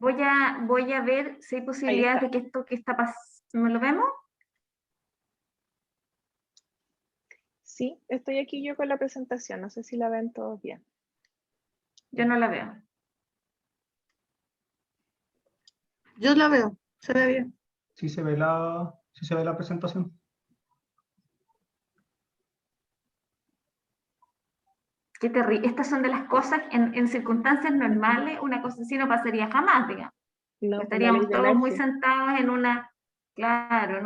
Voy a ver si hay posibilidades de que esto que está pasando, ¿me lo vemos? Sí, estoy aquí yo con la presentación, no sé si la ven todos bien. Yo no la veo. Yo la veo, se ve bien. Sí se ve la presentación. Qué terrible. Estas son de las cosas, en circunstancias normales, una cosa así no pasaría jamás, digamos. No, Estaríamos de todos muy Murphy. sentados en una, claro,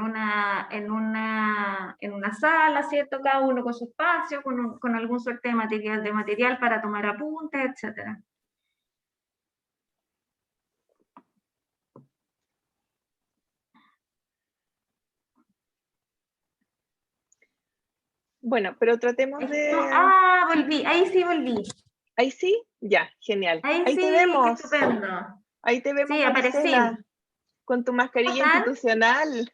en una sala, ¿cierto? Cada uno con su espacio, con algún suerte de material para tomar apuntes, etcétera. Bueno, pero tratemos de... Volví, ahí sí volví. ¿Ahí sí? Ya, genial. Ahí Ahí sí, te qué vemos. estupendo. Ahí te vemos, Sí, aparecí. Marisela, con tu mascarilla ¿Están? institucional.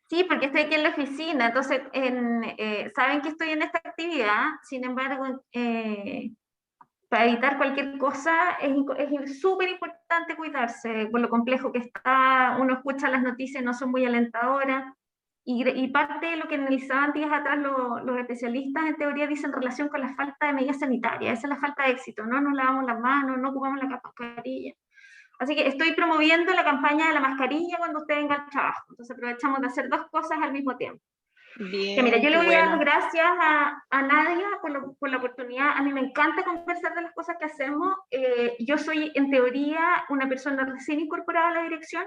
Sí, porque estoy aquí en la oficina, entonces saben que estoy en esta actividad, sin embargo, para evitar cualquier cosa es súper importante cuidarse, por lo complejo que está, uno escucha las noticias, no son muy alentadoras, y parte de lo que analizaban días atrás los especialistas en teoría dicen relación con la falta de medidas sanitarias, esa es la falta de éxito, no nos lavamos las manos, no ocupamos la mascarilla. Así que estoy promoviendo la campaña de la mascarilla cuando usted venga al trabajo. Entonces aprovechamos de hacer dos cosas al mismo tiempo. Bien, Que mira, yo le qué voy a dar bueno. las gracias a Nadia por la oportunidad. A mí me encanta conversar de las cosas que hacemos. Yo soy, en teoría, una persona recién incorporada a la dirección.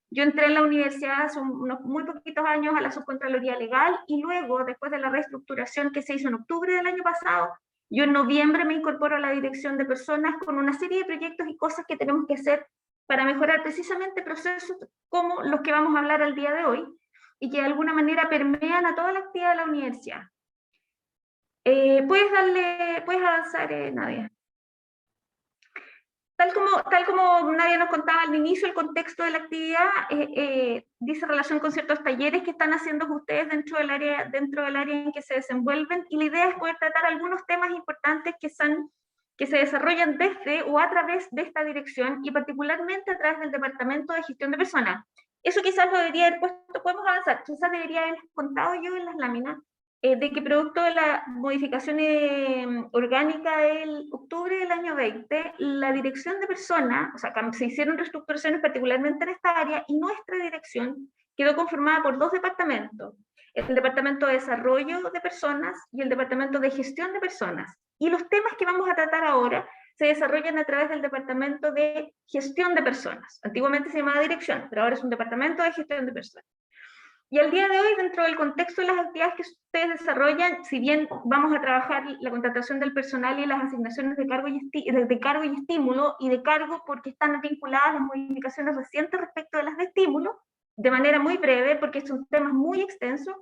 Yo entré en la universidad hace unos muy poquitos años a la subcontraloría legal y luego, después de la reestructuración que se hizo en octubre del año pasado, yo en noviembre me incorporo a la dirección de personas con una serie de proyectos y cosas que tenemos que hacer para mejorar precisamente procesos como los que vamos a hablar al día de hoy y que de alguna manera permean a toda la actividad de la universidad. Puedes avanzar, Nadia. Tal como Nadia nos contaba al inicio, el contexto de la actividad dice relación con ciertos talleres que están haciendo ustedes dentro del área en que se desenvuelven, y la idea es poder tratar algunos temas importantes que se desarrollan desde o a través de esta dirección y particularmente a través del Departamento de Gestión de Personas. Eso quizás lo debería haber puesto, podemos avanzar, quizás debería haber contado yo en las láminas, de que producto de la modificación orgánica del octubre del año 20, la dirección de personas, o sea, se hicieron reestructuraciones particularmente en esta área, y nuestra dirección quedó conformada por dos departamentos, el Departamento de Desarrollo de Personas y el Departamento de Gestión de Personas. Y los temas que vamos a tratar ahora se desarrollan a través del Departamento de Gestión de Personas. Antiguamente se llamaba Dirección, pero ahora es un Departamento de Gestión de Personas. Y al día de hoy, dentro del contexto de las actividades que ustedes desarrollan, si bien vamos a trabajar la contratación del personal y las asignaciones de cargo y estímulo, y de cargo porque están vinculadas a las modificaciones recientes respecto de las de estímulo, de manera muy breve, porque son temas muy extensos,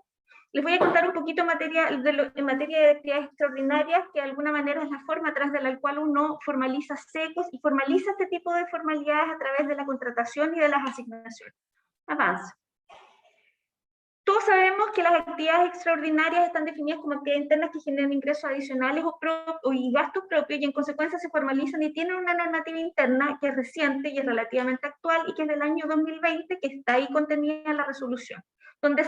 les voy a contar un poquito en materia de actividades extraordinarias, que de alguna manera es la forma a través de la cual uno formaliza secos y formaliza este tipo de formalidades a través de la contratación y de las asignaciones. Avanza. Todos sabemos que las actividades extraordinarias están definidas como actividades internas que generan ingresos adicionales y gastos propios, y en consecuencia se formalizan y tienen una normativa interna que es reciente y es relativamente actual y que es del año 2020, que está ahí contenida en la resolución, donde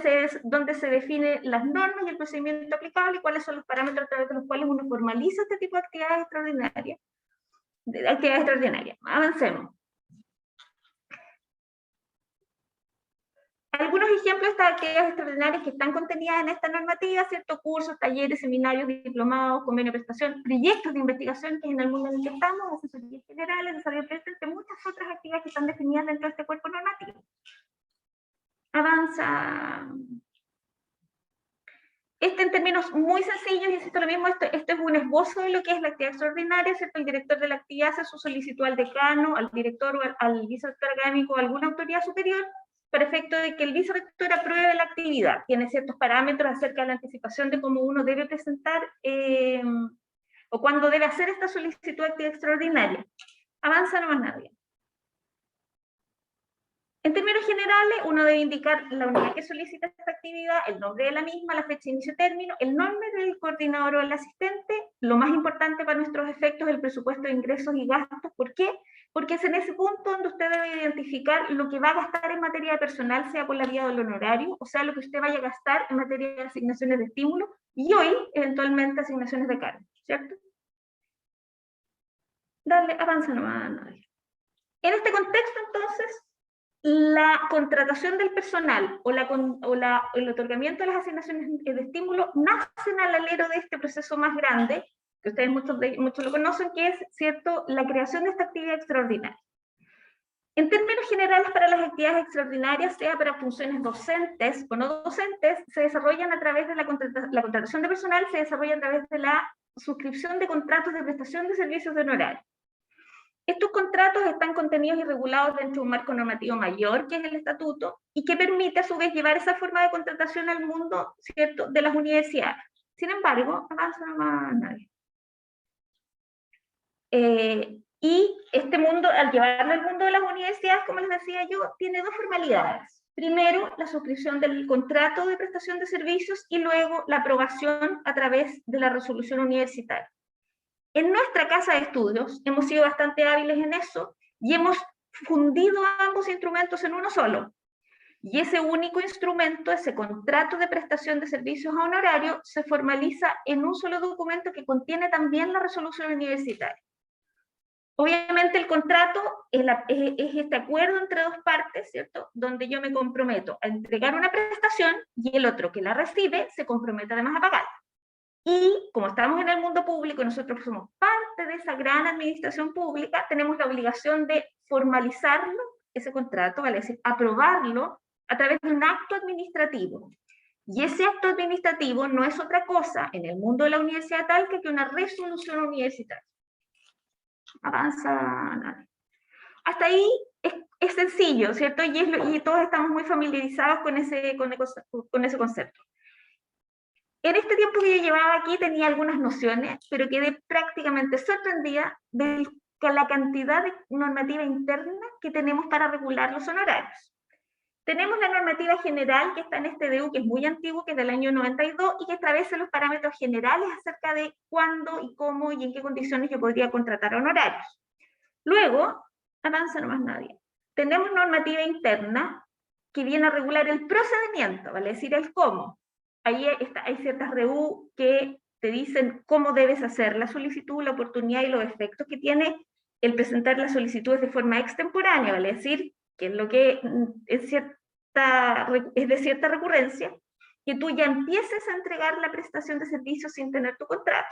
se definen las normas y el procedimiento aplicable y cuáles son los parámetros a través de los cuales uno formaliza este tipo de actividades extraordinarias. Avancemos. Algunos ejemplos de estas actividades extraordinarias que están contenidas en esta normativa, ¿cierto? Cursos, talleres, seminarios, diplomados, convenio de prestación, proyectos de investigación, que es en el mundo en el que estamos, asesorías generales, desarrollo de proyectos, entre muchas otras actividades que están definidas dentro de este cuerpo normativo. Avanza. En términos muy sencillos, insisto lo mismo, esto es un esbozo de lo que es la actividad extraordinaria, ¿cierto? El director de la actividad hace su solicitud al decano, al director o al vicerrector académico o alguna autoridad superior, para efecto de que el vicerrector apruebe la actividad. Tiene ciertos parámetros acerca de la anticipación de cómo uno debe presentar o cuándo debe hacer esta solicitud de actividad extraordinaria. Avanza nomás nadie. En términos generales, uno debe indicar la unidad que solicita esta actividad, el nombre de la misma, la fecha de inicio y término, el nombre del coordinador o el asistente, lo más importante para nuestros efectos, el presupuesto de ingresos y gastos. ¿Por qué? porque es en ese punto donde usted debe identificar lo que va a gastar en materia de personal, sea por la vía del honorario, o sea, lo que usted vaya a gastar en materia de asignaciones de estímulo, y hoy, eventualmente, asignaciones de cargo, ¿cierto? Dale, avanza nomás, Nadia. En este contexto, entonces, la contratación del personal o el otorgamiento de las asignaciones de estímulo nacen al alero de este proceso más grande, que ustedes muchos lo conocen, que es, ¿cierto?, la creación de esta actividad extraordinaria. En términos generales, para las actividades extraordinarias, sea para funciones docentes o no docentes, se desarrollan a través de la contratación de personal, se desarrolla a través de la suscripción de contratos de prestación de servicios de honorario. Estos contratos están contenidos y regulados dentro de un marco normativo mayor, que es el estatuto, y que permite a su vez llevar esa forma de contratación al mundo, ¿cierto?, de las universidades. Sin embargo, avanza más nadie. Y este mundo, al llevarlo al mundo de las universidades, como les decía yo, tiene dos formalidades. Primero, la suscripción del contrato de prestación de servicios y luego la aprobación a través de la resolución universitaria. En nuestra casa de estudios hemos sido bastante hábiles en eso y hemos fundido ambos instrumentos en uno solo. Y ese único instrumento, ese contrato de prestación de servicios a honorario, se formaliza en un solo documento que contiene también la resolución universitaria. Obviamente el contrato es este acuerdo entre dos partes, ¿cierto?, donde yo me comprometo a entregar una prestación y el otro que la recibe se compromete además a pagarla. Y como estamos en el mundo público y nosotros somos parte de esa gran administración pública, tenemos la obligación de formalizarlo, ese contrato, vale decir, aprobarlo a través de un acto administrativo. Y ese acto administrativo no es otra cosa en el mundo de la universidad tal que una resolución universitaria. Avanza, nada. Hasta ahí es sencillo, ¿cierto? Y todos estamos muy familiarizados con ese concepto. En este tiempo que yo llevaba aquí tenía algunas nociones, pero quedé prácticamente sorprendida de la cantidad de normativa interna que tenemos para regular los honorarios. Tenemos la normativa general que está en este DU, que es muy antiguo, que es del año 92, y que establece los parámetros generales acerca de cuándo y cómo y en qué condiciones yo podría contratar honorarios. Luego, avanza nomás nadie, tenemos normativa interna que viene a regular el procedimiento, vale decir, el cómo. Ahí hay ciertas REU que te dicen cómo debes hacer la solicitud, la oportunidad y los efectos que tiene el presentar las solicitudes de forma extemporánea, vale decir, que es lo que es de cierta recurrencia, que tú ya empieces a entregar la prestación de servicios sin tener tu contrato.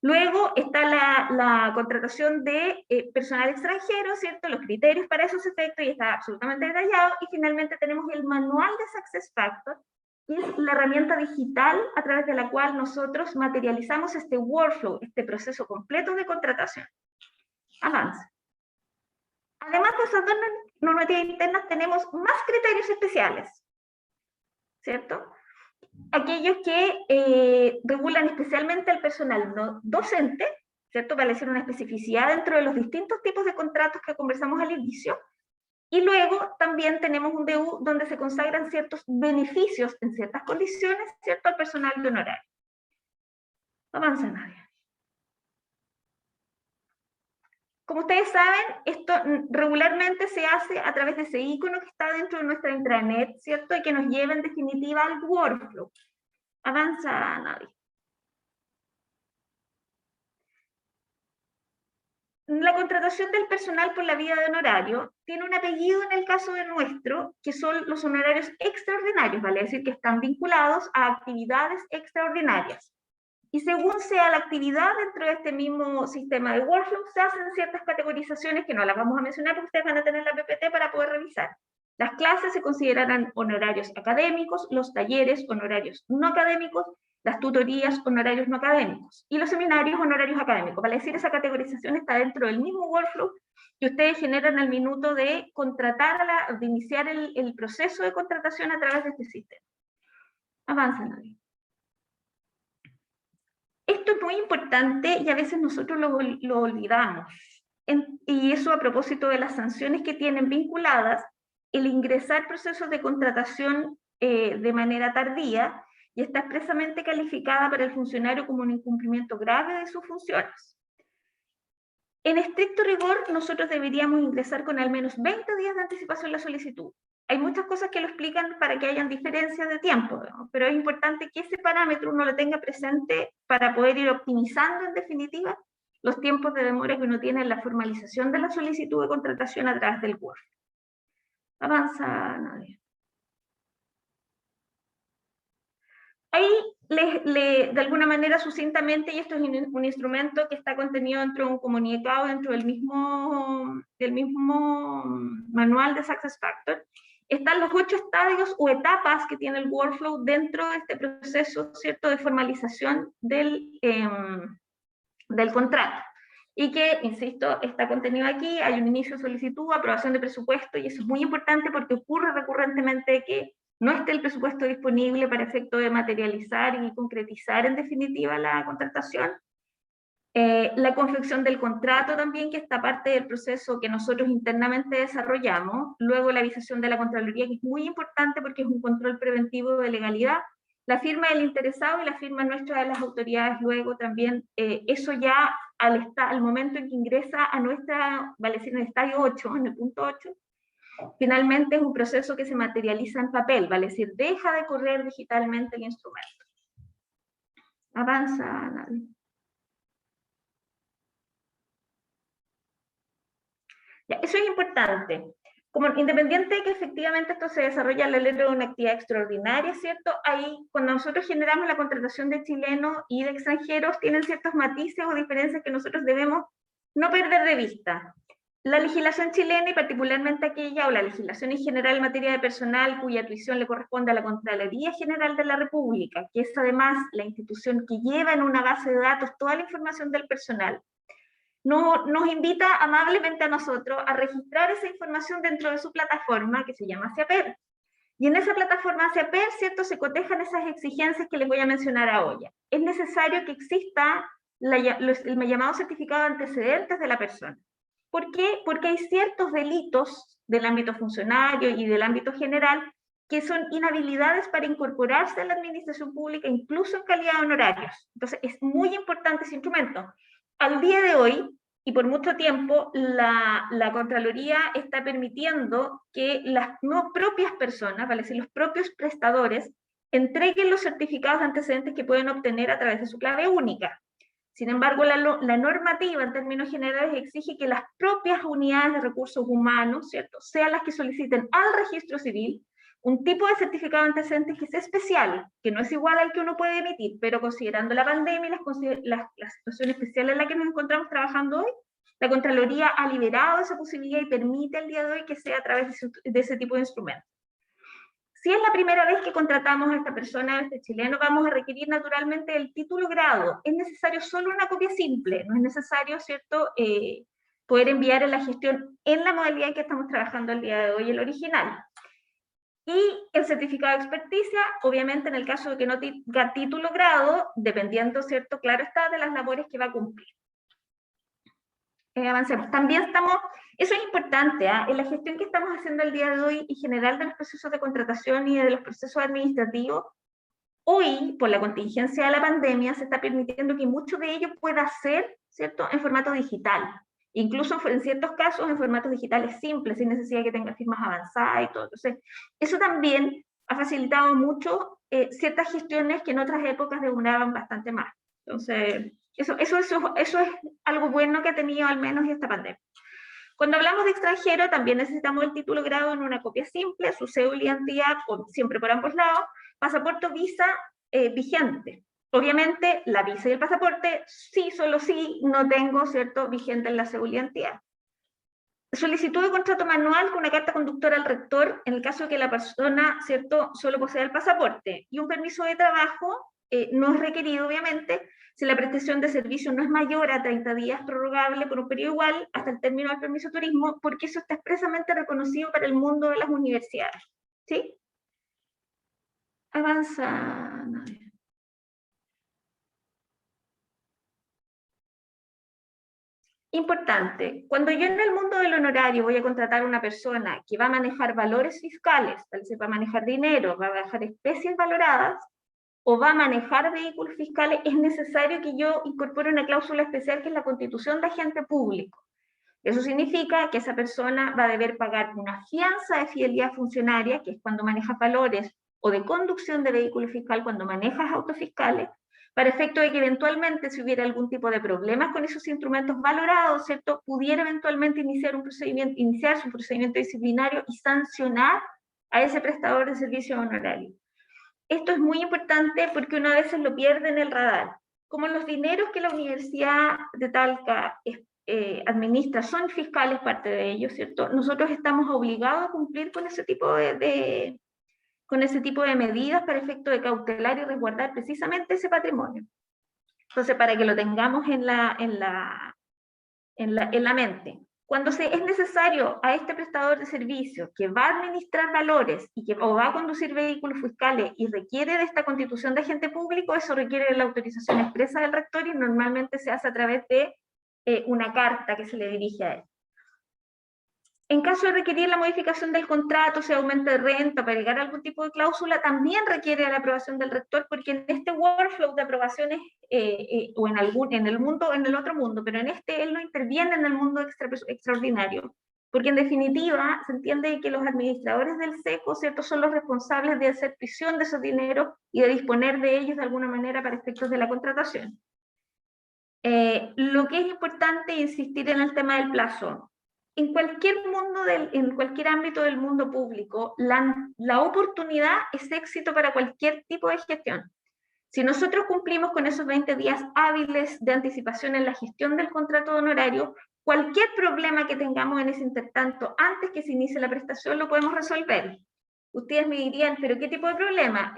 Luego está la contratación de personal extranjero, ¿cierto? Los criterios para esos efectos y está absolutamente detallado. Y finalmente tenemos el manual de Success Factors, que es la herramienta digital a través de la cual nosotros materializamos este workflow, este proceso completo de contratación. Avanza. Además de esas dos normativas internas, tenemos más criterios especiales, ¿cierto? Aquellos que regulan especialmente al personal no docente, ¿cierto? Para decir una especificidad dentro de los distintos tipos de contratos que conversamos al inicio. Y luego también tenemos un DU donde se consagran ciertos beneficios en ciertas condiciones, ¿cierto?, al personal de honorario. Avanza, Nadia. Como ustedes saben, esto regularmente se hace a través de ese icono que está dentro de nuestra intranet, ¿cierto?, y que nos lleva en definitiva al workflow. Avanza, Nadia. La contratación del personal por la vía de honorario tiene un apellido en el caso de nuestro, que son los honorarios extraordinarios, vale decir que están vinculados a actividades extraordinarias. Y según sea la actividad dentro de este mismo sistema de workflow, se hacen ciertas categorizaciones que no las vamos a mencionar porque ustedes van a tener la PPT para poder revisar. Las clases se considerarán honorarios académicos, los talleres, honorarios no académicos, las tutorías, honorarios no académicos, y los seminarios, honorarios académicos. Vale decir, esa categorización está dentro del mismo workflow que ustedes generan al minuto de contratar, de iniciar el proceso de contratación a través de este sistema. Avanza, Nadia. Esto es muy importante y a veces nosotros lo olvidamos. Y eso a propósito de las sanciones que tienen vinculadas el ingresar procesos de contratación de manera tardía, y está expresamente calificada para el funcionario como un incumplimiento grave de sus funciones. En estricto rigor, nosotros deberíamos ingresar con al menos 20 días de anticipación la solicitud. Hay muchas cosas que lo explican para que hayan diferencias de tiempo, ¿no? Pero es importante que ese parámetro uno lo tenga presente para poder ir optimizando, en definitiva, los tiempos de demora que uno tiene en la formalización de la solicitud de contratación a través del Word. Avanza, Nadia. Ahí, de alguna manera, sucintamente, y esto es un instrumento que está contenido dentro de un comunicado, dentro del mismo manual de SuccessFactors, están los 8 estadios o etapas que tiene el workflow dentro de este proceso, ¿cierto?, de formalización del contrato. Y que, insisto, está contenido aquí, hay un inicio de solicitud, aprobación de presupuesto, y eso es muy importante porque ocurre recurrentemente que no esté el presupuesto disponible para efecto de materializar y concretizar en definitiva la contratación. La confección del contrato también, que está parte del proceso que nosotros internamente desarrollamos. Luego la avisación de la Contraloría, que es muy importante porque es un control preventivo de legalidad. La firma del interesado y la firma nuestra de las autoridades luego también, eso ya al momento en que ingresa a nuestra, vale decir, en el estadio 8, en el punto 8, finalmente es un proceso que se materializa en papel, vale decir, deja de correr digitalmente el instrumento. Avanza, Nadia. Ya, eso es importante. Como independiente de que efectivamente esto se desarrolla en la letra de una actividad extraordinaria, ¿cierto? Ahí, cuando nosotros generamos la contratación de chilenos y de extranjeros, tienen ciertos matices o diferencias que nosotros debemos no perder de vista. La legislación chilena, y particularmente aquella, o la legislación en general en materia de personal, cuya tuición le corresponde a la Contraloría General de la República, que es además la institución que lleva en una base de datos toda la información del personal, nos invita amablemente a nosotros a registrar esa información dentro de su plataforma que se llama CIAPER. Y en esa plataforma CIAPER, ¿cierto?, se cotejan esas exigencias que les voy a mencionar ahora. Es necesario que exista el llamado certificado de antecedentes de la persona. ¿Por qué? Porque hay ciertos delitos del ámbito funcionario y del ámbito general que son inhabilidades para incorporarse a la administración pública, incluso en calidad de honorarios. Entonces, es muy importante ese instrumento. Al día de hoy, y por mucho tiempo, la Contraloría está permitiendo que las no propias personas, vale decir, los propios prestadores, entreguen los certificados de antecedentes que pueden obtener a través de su clave única. Sin embargo, la normativa en términos generales exige que las propias unidades de recursos humanos, ¿cierto?, sean las que soliciten al registro civil un tipo de certificado de antecedentes que sea especial, que no es igual al que uno puede emitir, pero considerando la pandemia y la situación especial en la que nos encontramos trabajando hoy, la Contraloría ha liberado esa posibilidad y permite el día de hoy que sea a través de ese tipo de instrumentos. Si es la primera vez que contratamos a esta persona, a este chileno, vamos a requerir naturalmente el título grado. Es necesario solo una copia simple, no es necesario, ¿cierto?, poder enviar en la gestión en la modalidad en que estamos trabajando el día de hoy, el original. Y el certificado de experticia, obviamente en el caso de que no tenga título grado, dependiendo, ¿cierto?, claro está, de las labores que va a cumplir. Avancemos. También eso es importante, en la gestión que estamos haciendo el día de hoy, en general de los procesos de contratación y de los procesos administrativos, hoy, por la contingencia de la pandemia, se está permitiendo que mucho de ello pueda ser, ¿cierto?, en formato digital. Incluso en ciertos casos en formatos digitales simples, sin necesidad de que tenga firmas avanzadas y todo. Entonces, eso también ha facilitado mucho ciertas gestiones que en otras épocas demoraban bastante más. Entonces, eso es algo bueno que ha tenido al menos esta pandemia. Cuando hablamos de extranjero, también necesitamos el título grado en una copia simple, su cédula y identidad, siempre por ambos lados, pasaporte o visa vigente. Obviamente, la visa y el pasaporte, sí, solo sí, no tengo, ¿cierto?, vigente en la cédula y identidad. Solicitud de contrato manual con una carta conductora al rector, en el caso de que la persona, ¿cierto?, solo posea el pasaporte. Y un permiso de trabajo no es requerido, obviamente, si la prestación de servicio no es mayor a 30 días, prorrogable por un periodo igual hasta el término del permiso de turismo, porque eso está expresamente reconocido para el mundo de las universidades. ¿Sí? Avanza, Nadia. Importante, cuando yo en el mundo del honorario voy a contratar a una persona que va a manejar valores fiscales, tal vez va a manejar dinero, va a manejar especies valoradas, o va a manejar vehículos fiscales, es necesario que yo incorpore una cláusula especial que es la constitución de agente público. Eso significa que esa persona va a deber pagar una fianza de fidelidad funcionaria, que es cuando manejas valores, o de conducción de vehículo fiscal cuando manejas autos fiscales, para efecto de que eventualmente, si hubiera algún tipo de problemas con esos instrumentos valorados, ¿cierto?, pudiera eventualmente iniciarse un procedimiento disciplinario y sancionar a ese prestador de servicios honorarios. Esto es muy importante porque uno a veces lo pierde en el radar. Como los dineros que la Universidad de Talca administra son fiscales, parte de ellos, ¿cierto? Nosotros estamos obligados a cumplir con ese tipo de medidas para efecto de cautelar y resguardar precisamente ese patrimonio. Entonces, para que lo tengamos en la mente. Cuando es necesario a este prestador de servicios que va a administrar valores o va a conducir vehículos fiscales y requiere de esta constitución de agente público, eso requiere de la autorización expresa del rector y normalmente se hace a través de una carta que se le dirige a él. En caso de requerir la modificación del contrato, se aumenta de renta para llegar a algún tipo de cláusula, también requiere la aprobación del rector, porque en este workflow de aprobaciones, o en el otro mundo, pero en este él no interviene en el mundo extraordinario, porque en definitiva se entiende que los administradores del SECO, ¿cierto?, son los responsables de hacer prisión de esos dineros y de disponer de ellos de alguna manera para efectos de la contratación. Lo que es importante es insistir en el tema del plazo. En cualquier ámbito del mundo público, la oportunidad es éxito para cualquier tipo de gestión. Si nosotros cumplimos con esos 20 días hábiles de anticipación en la gestión del contrato de honorario, cualquier problema que tengamos en ese intertanto, antes que se inicie la prestación, lo podemos resolver. Ustedes me dirían, ¿pero qué tipo de problema?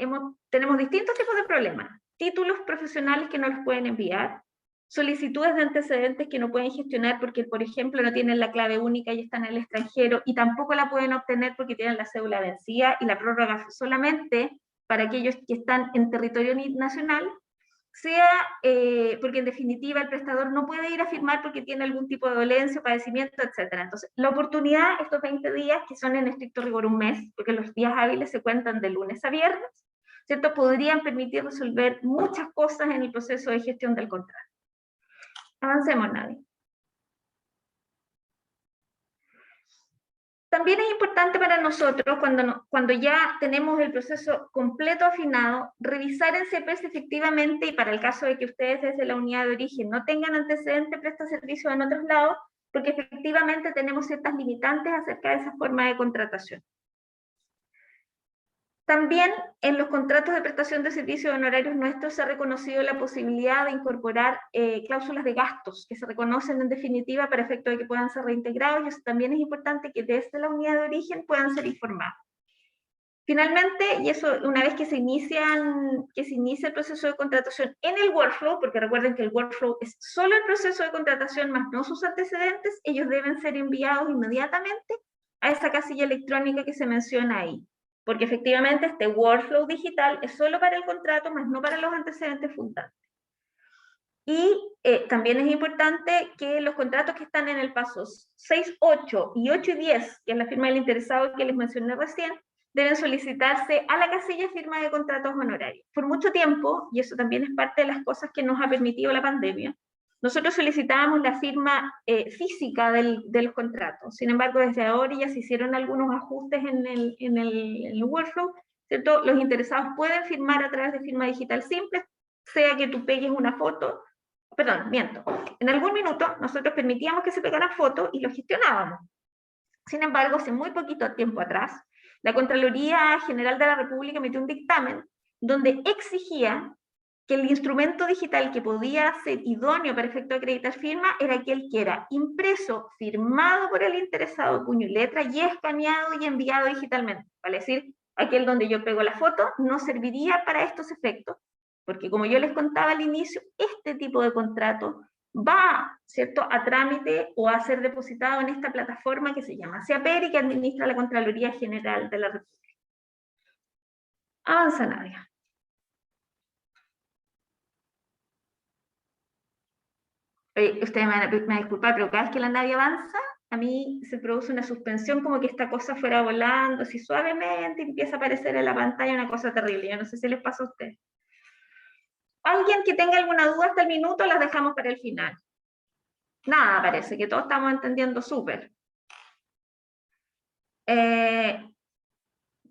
Tenemos distintos tipos de problemas. Títulos profesionales que no los pueden enviar, solicitudes de antecedentes que no pueden gestionar porque, por ejemplo, no tienen la clave única y están en el extranjero, y tampoco la pueden obtener porque tienen la cédula vencida, y la prórroga solamente para aquellos que están en territorio nacional, porque en definitiva el prestador no puede ir a firmar porque tiene algún tipo de dolencia, padecimiento, etc. Entonces, la oportunidad, estos 20 días, que son en estricto rigor un mes, porque los días hábiles se cuentan de lunes a viernes, ¿cierto?, podrían permitir resolver muchas cosas en el proceso de gestión del contrato. Avancemos, Nadia. También es importante para nosotros, cuando ya tenemos el proceso completo afinado, revisar en CEPES efectivamente, y para el caso de que ustedes desde la unidad de origen no tengan antecedentes, prestan servicios en otros lados, porque efectivamente tenemos ciertas limitantes acerca de esa forma de contratación. También en los contratos de prestación de servicios honorarios nuestros se ha reconocido la posibilidad de incorporar cláusulas de gastos que se reconocen en definitiva para efecto de que puedan ser reintegrados, y eso también es importante que desde la unidad de origen puedan ser informados. Finalmente, y eso una vez que se inicia el proceso de contratación en el workflow, porque recuerden que el workflow es solo el proceso de contratación más no sus antecedentes, ellos deben ser enviados inmediatamente a esa casilla electrónica que se menciona ahí. Porque efectivamente este workflow digital es solo para el contrato, más no para los antecedentes fundantes. Y también es importante que los contratos que están en el paso 6, 8 y 8 y 10, que es la firma del interesado que les mencioné recién, deben solicitarse a la casilla firma de contratos honorarios. Por mucho tiempo, y eso también es parte de las cosas que nos ha permitido la pandemia, nosotros solicitábamos la firma física del contrato. Sin embargo, desde ahora ya se hicieron algunos ajustes en el workflow, ¿cierto? Los interesados pueden firmar a través de firma digital simple, sea que tú pegues una foto, perdón, miento. En algún minuto nosotros permitíamos que se pegaran fotos y lo gestionábamos. Sin embargo, hace muy poquito tiempo atrás, la Contraloría General de la República emitió un dictamen donde exigía que el instrumento digital que podía ser idóneo para efecto de acreditar firma era aquel que era impreso, firmado por el interesado, puño y letra, y escaneado y enviado digitalmente. Vale decir, aquel donde yo pego la foto no serviría para estos efectos, porque como yo les contaba al inicio, este tipo de contrato va, ¿cierto?, a trámite o a ser depositado en esta plataforma que se llama CEAPER y que administra la Contraloría General de la República. Avanza, Nadia. Ustedes me van a disculpar, pero cada vez que la Nadia avanza, a mí se produce una suspensión, como que esta cosa fuera volando, así suavemente empieza a aparecer en la pantalla una cosa terrible. Yo no sé si les pasa a ustedes. ¿Alguien que tenga alguna duda hasta el minuto? Las dejamos para el final. Nada, parece que todos estamos entendiendo súper. ¿Qué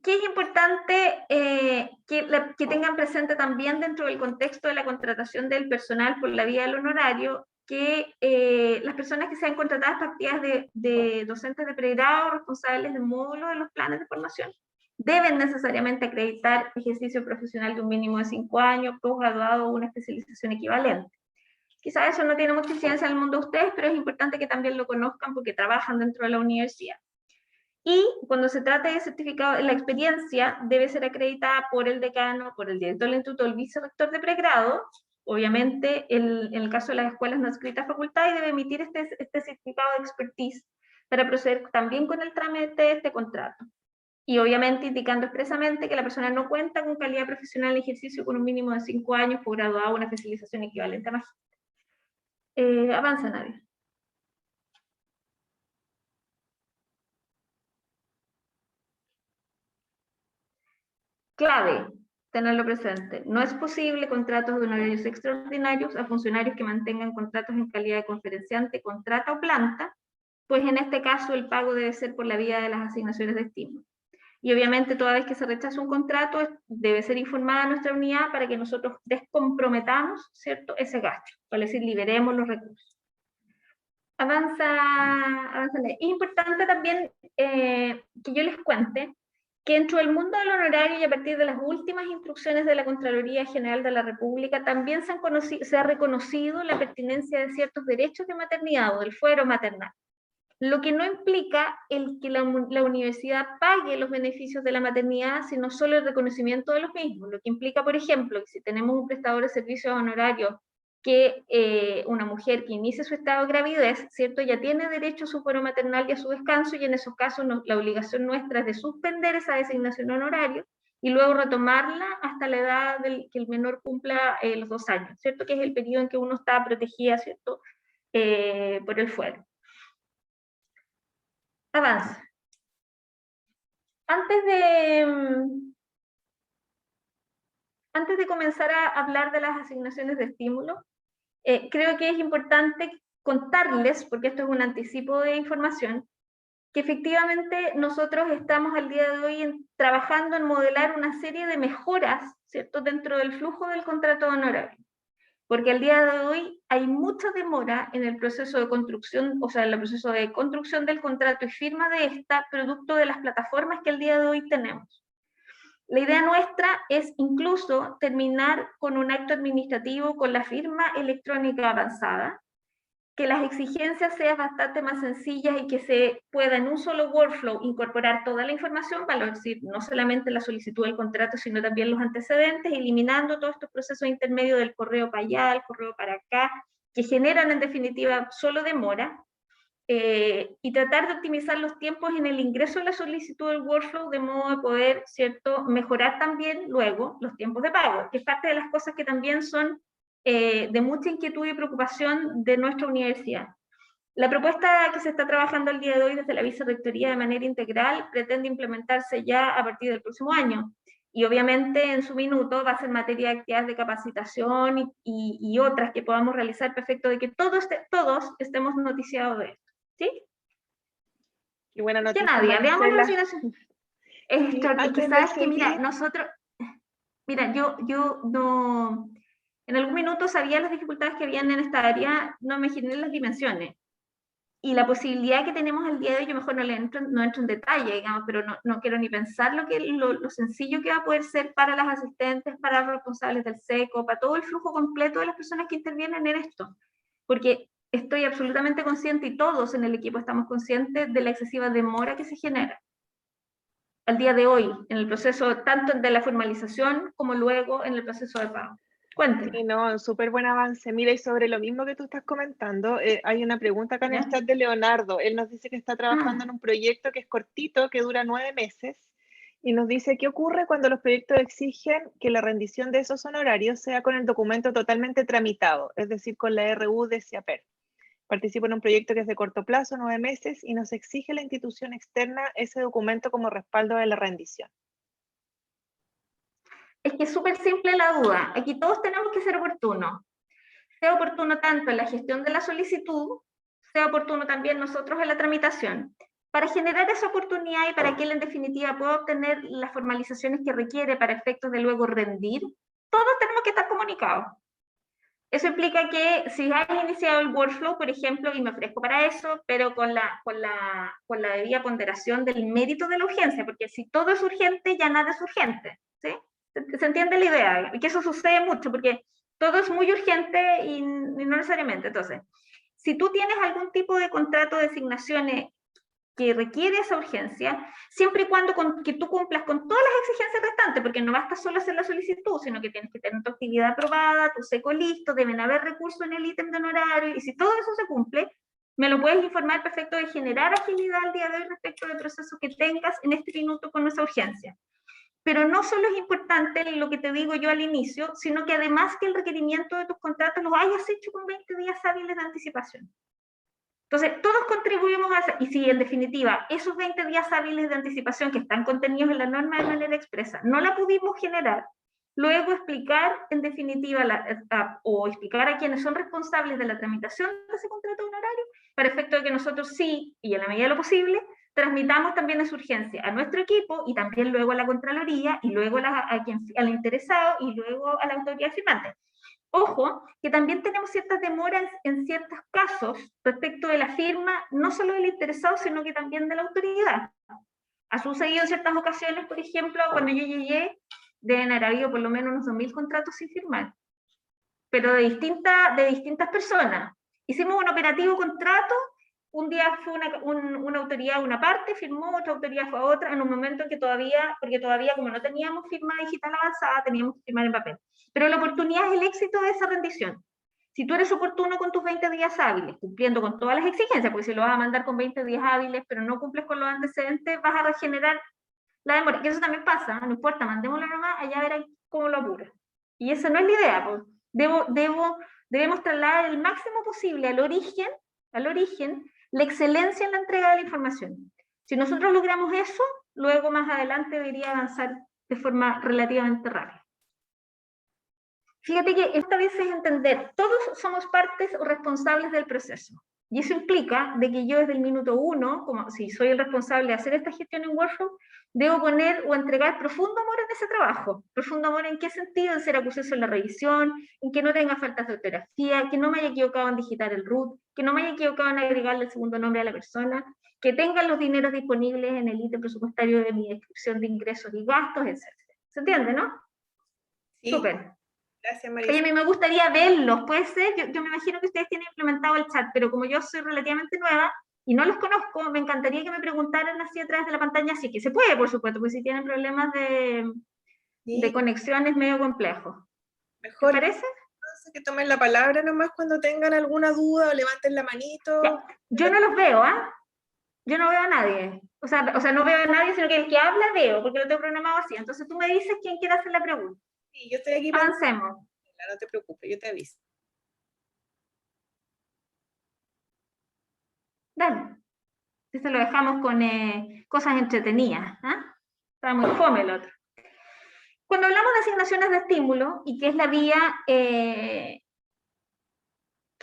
es importante que tengan presente también dentro del contexto de la contratación del personal por la vía del honorario? Que las personas que sean contratadas para actividades de docentes de pregrado, responsables del módulo de los planes de formación, deben necesariamente acreditar ejercicio profesional de un mínimo de 5 años, posgraduado o una especialización equivalente. Quizás eso no tiene mucha incidencia en el mundo de ustedes, pero es importante que también lo conozcan porque trabajan dentro de la universidad. Y cuando se trata de certificado, la experiencia debe ser acreditada por el decano, por el director del instituto, el vicerrector de pregrado, obviamente en el caso de las escuelas no adscritas a facultad, y debe emitir este certificado de expertise para proceder también con el trámite de este contrato. Y obviamente indicando expresamente que la persona no cuenta con calidad profesional en ejercicio con un mínimo de 5 años, por graduado una especialización equivalente a magíster. Avanza, Nadia. Clave, tenerlo presente. No es posible contratos de honorarios extraordinarios a funcionarios que mantengan contratos en calidad de conferenciante, contrata o planta, pues en este caso el pago debe ser por la vía de las asignaciones de estímulo. Y obviamente toda vez que se rechaza un contrato debe ser informada a nuestra unidad para que nosotros descomprometamos, ¿cierto?, ese gasto, es decir, liberemos los recursos. Avanza. Es importante también que yo les cuente que dentro del mundo del honorario y a partir de las últimas instrucciones de la Contraloría General de la República también se ha reconocido la pertinencia de ciertos derechos de maternidad o del fuero maternal, lo que no implica que la universidad pague los beneficios de la maternidad, sino solo el reconocimiento de los mismos, lo que implica, por ejemplo, que si tenemos un prestador de servicios honorarios que una mujer que inicie su estado de gravidez, ¿cierto?, ya tiene derecho a su fuero maternal y a su descanso, y en esos casos la obligación nuestra es de suspender esa designación honoraria y luego retomarla hasta la edad que el menor cumpla los 2 años, ¿cierto?, que es el periodo en que uno está protegida, ¿cierto?, por el fuero. Avanza. Antes de comenzar a hablar de las asignaciones de estímulo, creo que es importante contarles, porque esto es un anticipo de información, que efectivamente nosotros estamos al día de hoy trabajando en modelar una serie de mejoras, ¿cierto?, dentro del flujo del contrato honorario. Porque al día de hoy hay mucha demora en el proceso de construcción, o sea, en el proceso de construcción del contrato y firma de esta, producto de las plataformas que al día de hoy tenemos. La idea nuestra es incluso terminar con un acto administrativo con la firma electrónica avanzada, que las exigencias sean bastante más sencillas y que se pueda en un solo workflow incorporar toda la información, para decir, no solamente la solicitud del contrato, sino también los antecedentes, eliminando todos estos procesos intermedios del correo para allá, el correo para acá, que generan en definitiva solo demora, y tratar de optimizar los tiempos en el ingreso de la solicitud del workflow, de modo de poder, ¿cierto?, mejorar también luego los tiempos de pago, que es parte de las cosas que también son de mucha inquietud y preocupación de nuestra universidad. La propuesta que se está trabajando el día de hoy desde la vicerrectoría de manera integral pretende implementarse ya a partir del próximo año, y obviamente en su minuto va a ser materia de actividades de capacitación y otras que podamos realizar para efecto de que todos estemos noticiados de esto. ¿Sí? Qué buena noticia. Que nadie, veamos la asignación. Yo no, en algún minuto sabía las dificultades que habían en esta área, no me imaginé las dimensiones. Y la posibilidad que tenemos el día de hoy, yo mejor no entro en detalle, digamos, pero no quiero ni pensar lo sencillo que va a poder ser para las asistentes, para los responsables del SECO, para todo el flujo completo de las personas que intervienen en esto. Porque estoy absolutamente consciente, y todos en el equipo estamos conscientes de la excesiva demora que se genera al día de hoy, en el proceso tanto de la formalización como luego en el proceso de pago. Cuénteme. Sí, no, súper buen avance. Mira, y sobre lo mismo que tú estás comentando, hay una pregunta acá en el chat de Leonardo. Él nos dice que está trabajando en un proyecto que es cortito, que dura 9 meses, y nos dice, ¿qué ocurre cuando los proyectos exigen que la rendición de esos honorarios sea con el documento totalmente tramitado, es decir, con la RU de CIAPER? Participo en un proyecto que es de corto plazo, 9 meses, y nos exige la institución externa ese documento como respaldo de la rendición. Es que es súper simple la duda. Aquí todos tenemos que ser oportunos. Sea oportuno tanto en la gestión de la solicitud, sea oportuno también nosotros en la tramitación. Para generar esa oportunidad y para que él en definitiva pueda obtener las formalizaciones que requiere para efectos de luego rendir, todos tenemos que estar comunicados. Eso implica que si has iniciado el workflow, por ejemplo, y me ofrezco para eso, pero con la debida ponderación del mérito de la urgencia, porque si todo es urgente, ya nada es urgente, ¿sí? ¿Se entiende la idea? Y que eso sucede mucho, porque todo es muy urgente y no necesariamente. Entonces, si tú tienes algún tipo de contrato de asignaciones que requiere esa urgencia, siempre y cuando que tú cumplas con todas las exigencias restantes, porque no basta solo hacer la solicitud, sino que tienes que tener tu actividad aprobada, tu seco listo, deben haber recursos en el ítem de honorario, y si todo eso se cumple, me lo puedes informar perfecto de generar agilidad al día de hoy respecto del proceso que tengas en este minuto con esa urgencia. Pero no solo es importante lo que te digo yo al inicio, sino que además que el requerimiento de tus contratos los hayas hecho con 20 días hábiles de anticipación. Entonces, todos contribuimos a eso, y si en definitiva esos 20 días hábiles de anticipación que están contenidos en la norma de manera expresa no la pudimos generar, luego explicar en definitiva o explicar a quienes son responsables de la tramitación de ese contrato honorario, para efecto de que nosotros sí, y en la medida de lo posible, transmitamos también esa urgencia a nuestro equipo y también luego a la Contraloría y luego al interesado y luego a la autoridad firmante. Ojo, que también tenemos ciertas demoras en ciertos casos respecto de la firma, no solo del interesado, sino que también de la autoridad. Ha sucedido en ciertas ocasiones, por ejemplo, cuando yo llegué, deben haber habido por lo menos unos 2000 contratos sin firmar, pero de distintas personas. Hicimos un operativo contrato, un día fue una autoridad a una parte, firmó, otra autoridad fue a otra, en un momento en que porque todavía como no teníamos firma digital avanzada, teníamos que firmar en papel. Pero la oportunidad es el éxito de esa rendición. Si tú eres oportuno con tus 20 días hábiles, cumpliendo con todas las exigencias, porque si lo vas a mandar con 20 días hábiles, pero no cumples con los antecedentes, vas a regenerar la demora. Que eso también pasa, no importa, mandémoslo nomás, allá verán cómo lo apura. Y esa no es la idea, pues. Debemos trasladar el máximo posible al origen, la excelencia en la entrega de la información. Si nosotros logramos eso, luego más adelante debería avanzar de forma relativamente rápida. Fíjate que esta vez es entender, todos somos partes o responsables del proceso. Y eso implica de que yo desde el minuto 1, como si soy el responsable de hacer esta gestión en workflow, debo poner o entregar profundo amor en ese trabajo. ¿Profundo amor en qué sentido? En ser acucioso en la revisión, en que no tenga faltas de ortografía, que no me haya equivocado en digitar el root, que no me haya equivocado en agregarle el segundo nombre a la persona, que tengan los dineros disponibles en el ítem presupuestario de mi descripción de ingresos y gastos, etc. ¿Se entiende, no? Sí. Súper. Gracias, Marisa. Oye, a mí me gustaría verlos, puede ser, yo me imagino que ustedes tienen implementado el chat, pero como yo soy relativamente nueva y no los conozco, me encantaría que me preguntaran así a través de la pantalla, así que se puede, por supuesto, porque si tienen problemas de conexión es medio complejo. Mejor ¿Te parece? que tomen la palabra nomás cuando tengan alguna duda o levanten la manito. Ya. Yo no los veo, ¿ah? Yo no veo a nadie. O sea, no veo a nadie, sino que el que habla veo, porque lo tengo programado así. Entonces tú me dices quién quiere hacer la pregunta. Sí, yo estoy aquí. Avancemos. No te preocupes, yo te aviso. Dale. Entonces lo dejamos con cosas entretenidas. ¿Ah? Está muy fome el otro. Cuando hablamos de asignaciones de estímulo, y que es la vía que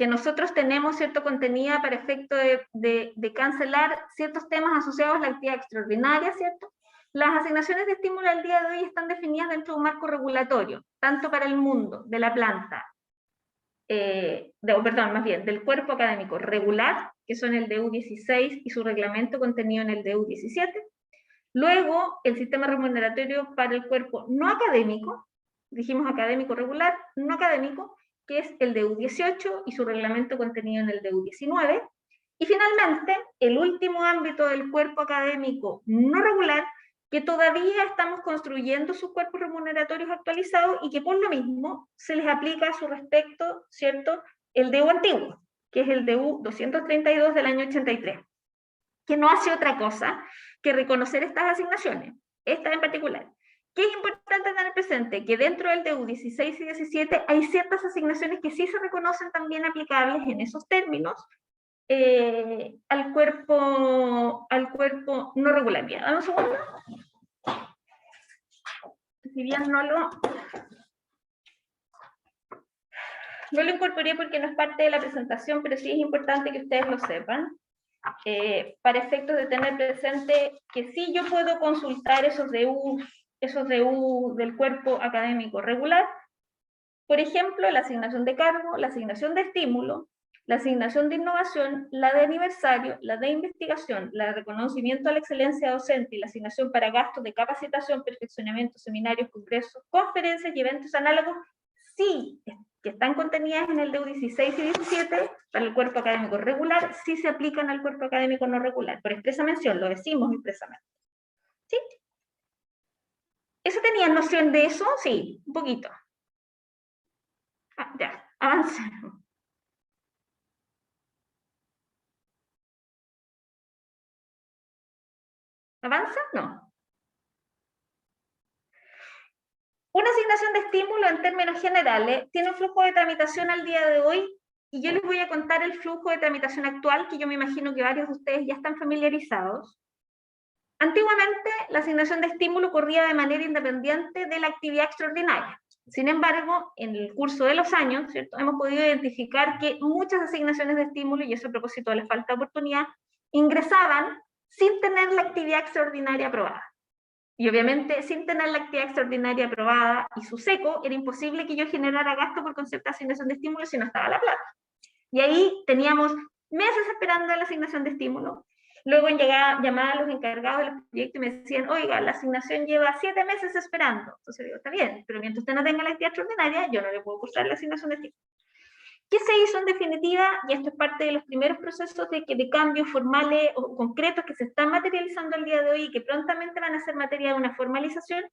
nosotros tenemos cierto contenido para efecto de cancelar ciertos temas asociados a la actividad extraordinaria, ¿cierto? Las asignaciones de estímulo al día de hoy están definidas dentro de un marco regulatorio, tanto para el mundo de la planta, más bien, del cuerpo académico regular, que son el DU16 y su reglamento contenido en el DU17. Luego, el sistema remuneratorio para el cuerpo no académico, dijimos académico regular, no académico, que es el DU18 y su reglamento contenido en el DU19. Y finalmente, el último ámbito del cuerpo académico no regular, que todavía estamos construyendo sus cuerpos remuneratorios actualizados y que por lo mismo se les aplica a su respecto, ¿cierto?, el DU antiguo, que es el DU 232 del año 83, que no hace otra cosa que reconocer estas asignaciones, esta en particular. ¿Qué es importante tener presente? Que dentro del DU 16 y 17 hay ciertas asignaciones que sí se reconocen también aplicables en esos términos al cuerpo no regular. Mira, dame un segundo. si bien no lo incorporé porque no es parte de la presentación, pero sí es importante que ustedes lo sepan, para efectos de tener presente que sí yo puedo consultar esos DU del cuerpo académico regular. Por ejemplo, la asignación de cargo, la asignación de estímulo, la asignación de innovación, la de aniversario, la de investigación, la de reconocimiento a la excelencia docente y la asignación para gastos de capacitación, perfeccionamiento, seminarios, congresos, conferencias y eventos análogos, sí, que están contenidas en el DEU 16 y 17 para el cuerpo académico regular, sí se aplican al cuerpo académico no regular. Por expresa mención, lo decimos expresamente. ¿Sí? ¿Eso tenían noción de eso? Sí, un poquito. Ya, avancemos. ¿Avanza? No. Una asignación de estímulo en términos generales tiene un flujo de tramitación al día de hoy y yo les voy a contar el flujo de tramitación actual, que yo me imagino que varios de ustedes ya están familiarizados. Antiguamente, la asignación de estímulo corría de manera independiente de la actividad extraordinaria. Sin embargo, en el curso de los años, ¿cierto?, hemos podido identificar que muchas asignaciones de estímulo, y eso a propósito de la falta de oportunidad, ingresaban sin tener la actividad extraordinaria aprobada. Y obviamente, sin tener la actividad extraordinaria aprobada y su seco, era imposible que yo generara gasto por concepto de asignación de estímulo si no estaba la plata. Y ahí teníamos meses esperando la asignación de estímulo. Luego llamaba a los encargados de los proyectos y me decían, oiga, la asignación lleva 7 meses esperando. Entonces digo, está bien, pero mientras usted no tenga la actividad extraordinaria, yo no le puedo cursar la asignación de estímulo. ¿Qué se hizo en definitiva? Y esto es parte de los primeros procesos de cambios formales o concretos que se están materializando el día de hoy y que prontamente van a ser materia de una formalización,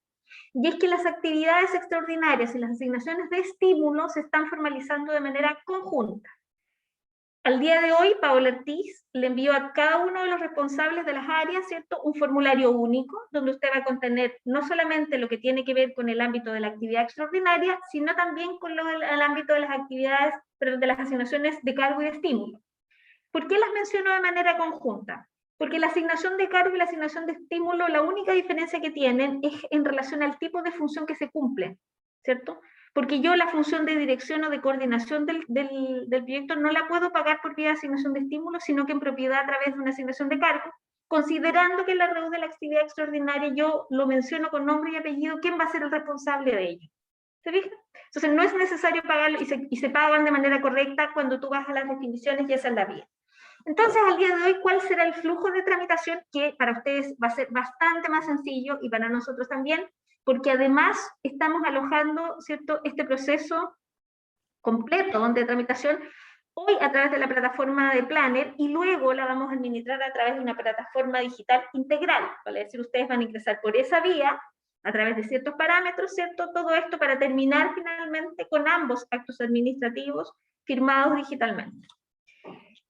y es que las actividades extraordinarias y las asignaciones de estímulo se están formalizando de manera conjunta. Al día de hoy, Paola Ortiz le envió a cada uno de los responsables de las áreas, ¿cierto?, un formulario único, donde usted va a contener no solamente lo que tiene que ver con el ámbito de la actividad extraordinaria, sino también con el ámbito de las actividades, de las asignaciones de cargo y de estímulo. ¿Por qué las menciono de manera conjunta? Porque la asignación de cargo y la asignación de estímulo, la única diferencia que tienen es en relación al tipo de función que se cumple, ¿cierto? Porque yo la función de dirección o de coordinación del proyecto no la puedo pagar por vía de asignación de estímulo, sino que en propiedad a través de una asignación de cargo, considerando que en la REU de la actividad extraordinaria yo lo menciono con nombre y apellido, ¿quién va a ser el responsable de ello? ¿Se fijan? Entonces no es necesario pagarlo y se pagan de manera correcta cuando tú vas a las definiciones y esa es la vía. Entonces, al día de hoy, ¿cuál será el flujo de tramitación? Que para ustedes va a ser bastante más sencillo y para nosotros también, porque además estamos alojando, ¿cierto?, este proceso completo de tramitación hoy a través de la plataforma de Planner y luego la vamos a administrar a través de una plataforma digital integral. Vale decir, ustedes van a ingresar por esa vía a través de ciertos parámetros, ¿cierto? Todo esto para terminar finalmente con ambos actos administrativos firmados digitalmente.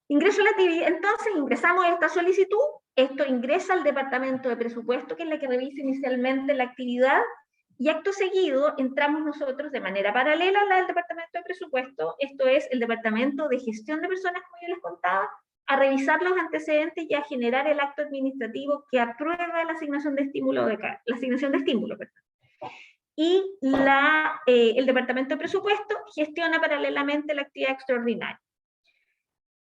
Ingreso a la actividad, entonces ingresamos a esta solicitud, esto ingresa al departamento de presupuesto, que es la que revisa inicialmente la actividad, y acto seguido entramos nosotros de manera paralela a la del departamento de presupuesto, esto es el departamento de gestión de personas, como yo les contaba, a revisar los antecedentes y a generar el acto administrativo que aprueba la asignación de estímulo, y el departamento de presupuesto gestiona paralelamente la actividad extraordinaria.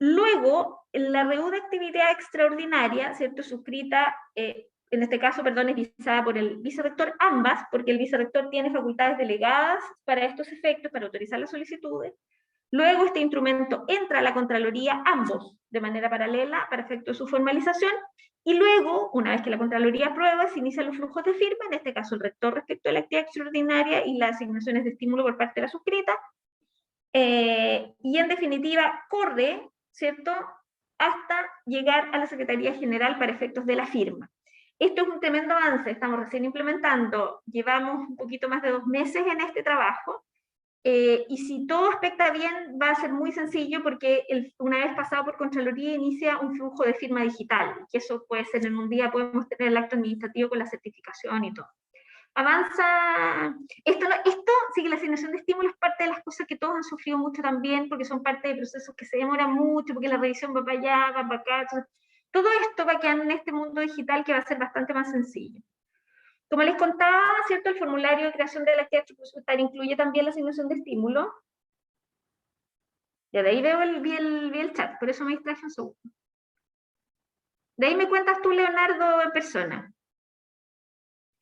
Luego, la REU de actividad extraordinaria, ¿cierto?, suscrita, en este caso, perdón, es visada por el vicerrector, ambas, porque el vicerrector tiene facultades delegadas para estos efectos, para autorizar las solicitudes. Luego, este instrumento entra a la Contraloría, ambos, de manera paralela, para efecto de su formalización, y luego, una vez que la Contraloría aprueba, se inician los flujos de firma, en este caso el rector respecto a la actividad extraordinaria y las asignaciones de estímulo por parte de la suscrita, y en definitiva, corre, ¿cierto?, hasta llegar a la Secretaría General para efectos de la firma. Esto es un tremendo avance, estamos recién implementando, llevamos un poquito más de 2 meses en este trabajo, y si todo aspecta bien, va a ser muy sencillo porque una vez pasado por Contraloría inicia un flujo de firma digital, que eso puede ser en un día, podemos tener el acto administrativo con la certificación y todo. Avanza, esto sí, que la asignación de estímulo es parte de las cosas que todos han sufrido mucho también, porque son parte de procesos que se demoran mucho, porque la revisión va para allá, va para acá, entonces, todo esto va a quedar en este mundo digital que va a ser bastante más sencillo. Como les contaba, ¿cierto? El formulario de creación de la actividad presupuestaria incluye también la asignación de estímulo. Ya de ahí vi el chat, por eso me distraje un segundo. De ahí me cuentas tú, Leonardo, en persona.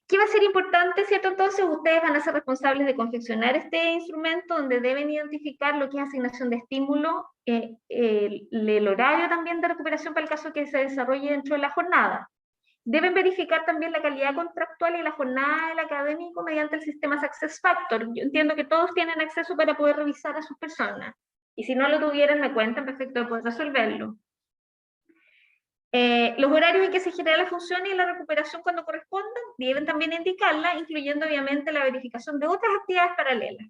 ¿Qué va a ser importante, cierto? Entonces, ustedes van a ser responsables de confeccionar este instrumento donde deben identificar lo que es asignación de estímulo, el horario también de recuperación para el caso que se desarrolle dentro de la jornada. Deben verificar también la calidad contractual y la jornada del académico mediante el sistema SuccessFactors. Yo entiendo que todos tienen acceso para poder revisar a sus personas. Y si no lo tuvieran, me cuentan, perfecto, de poder resolverlo. Los horarios en que se genera la función y la recuperación cuando correspondan, deben también indicarla, incluyendo obviamente la verificación de otras actividades paralelas.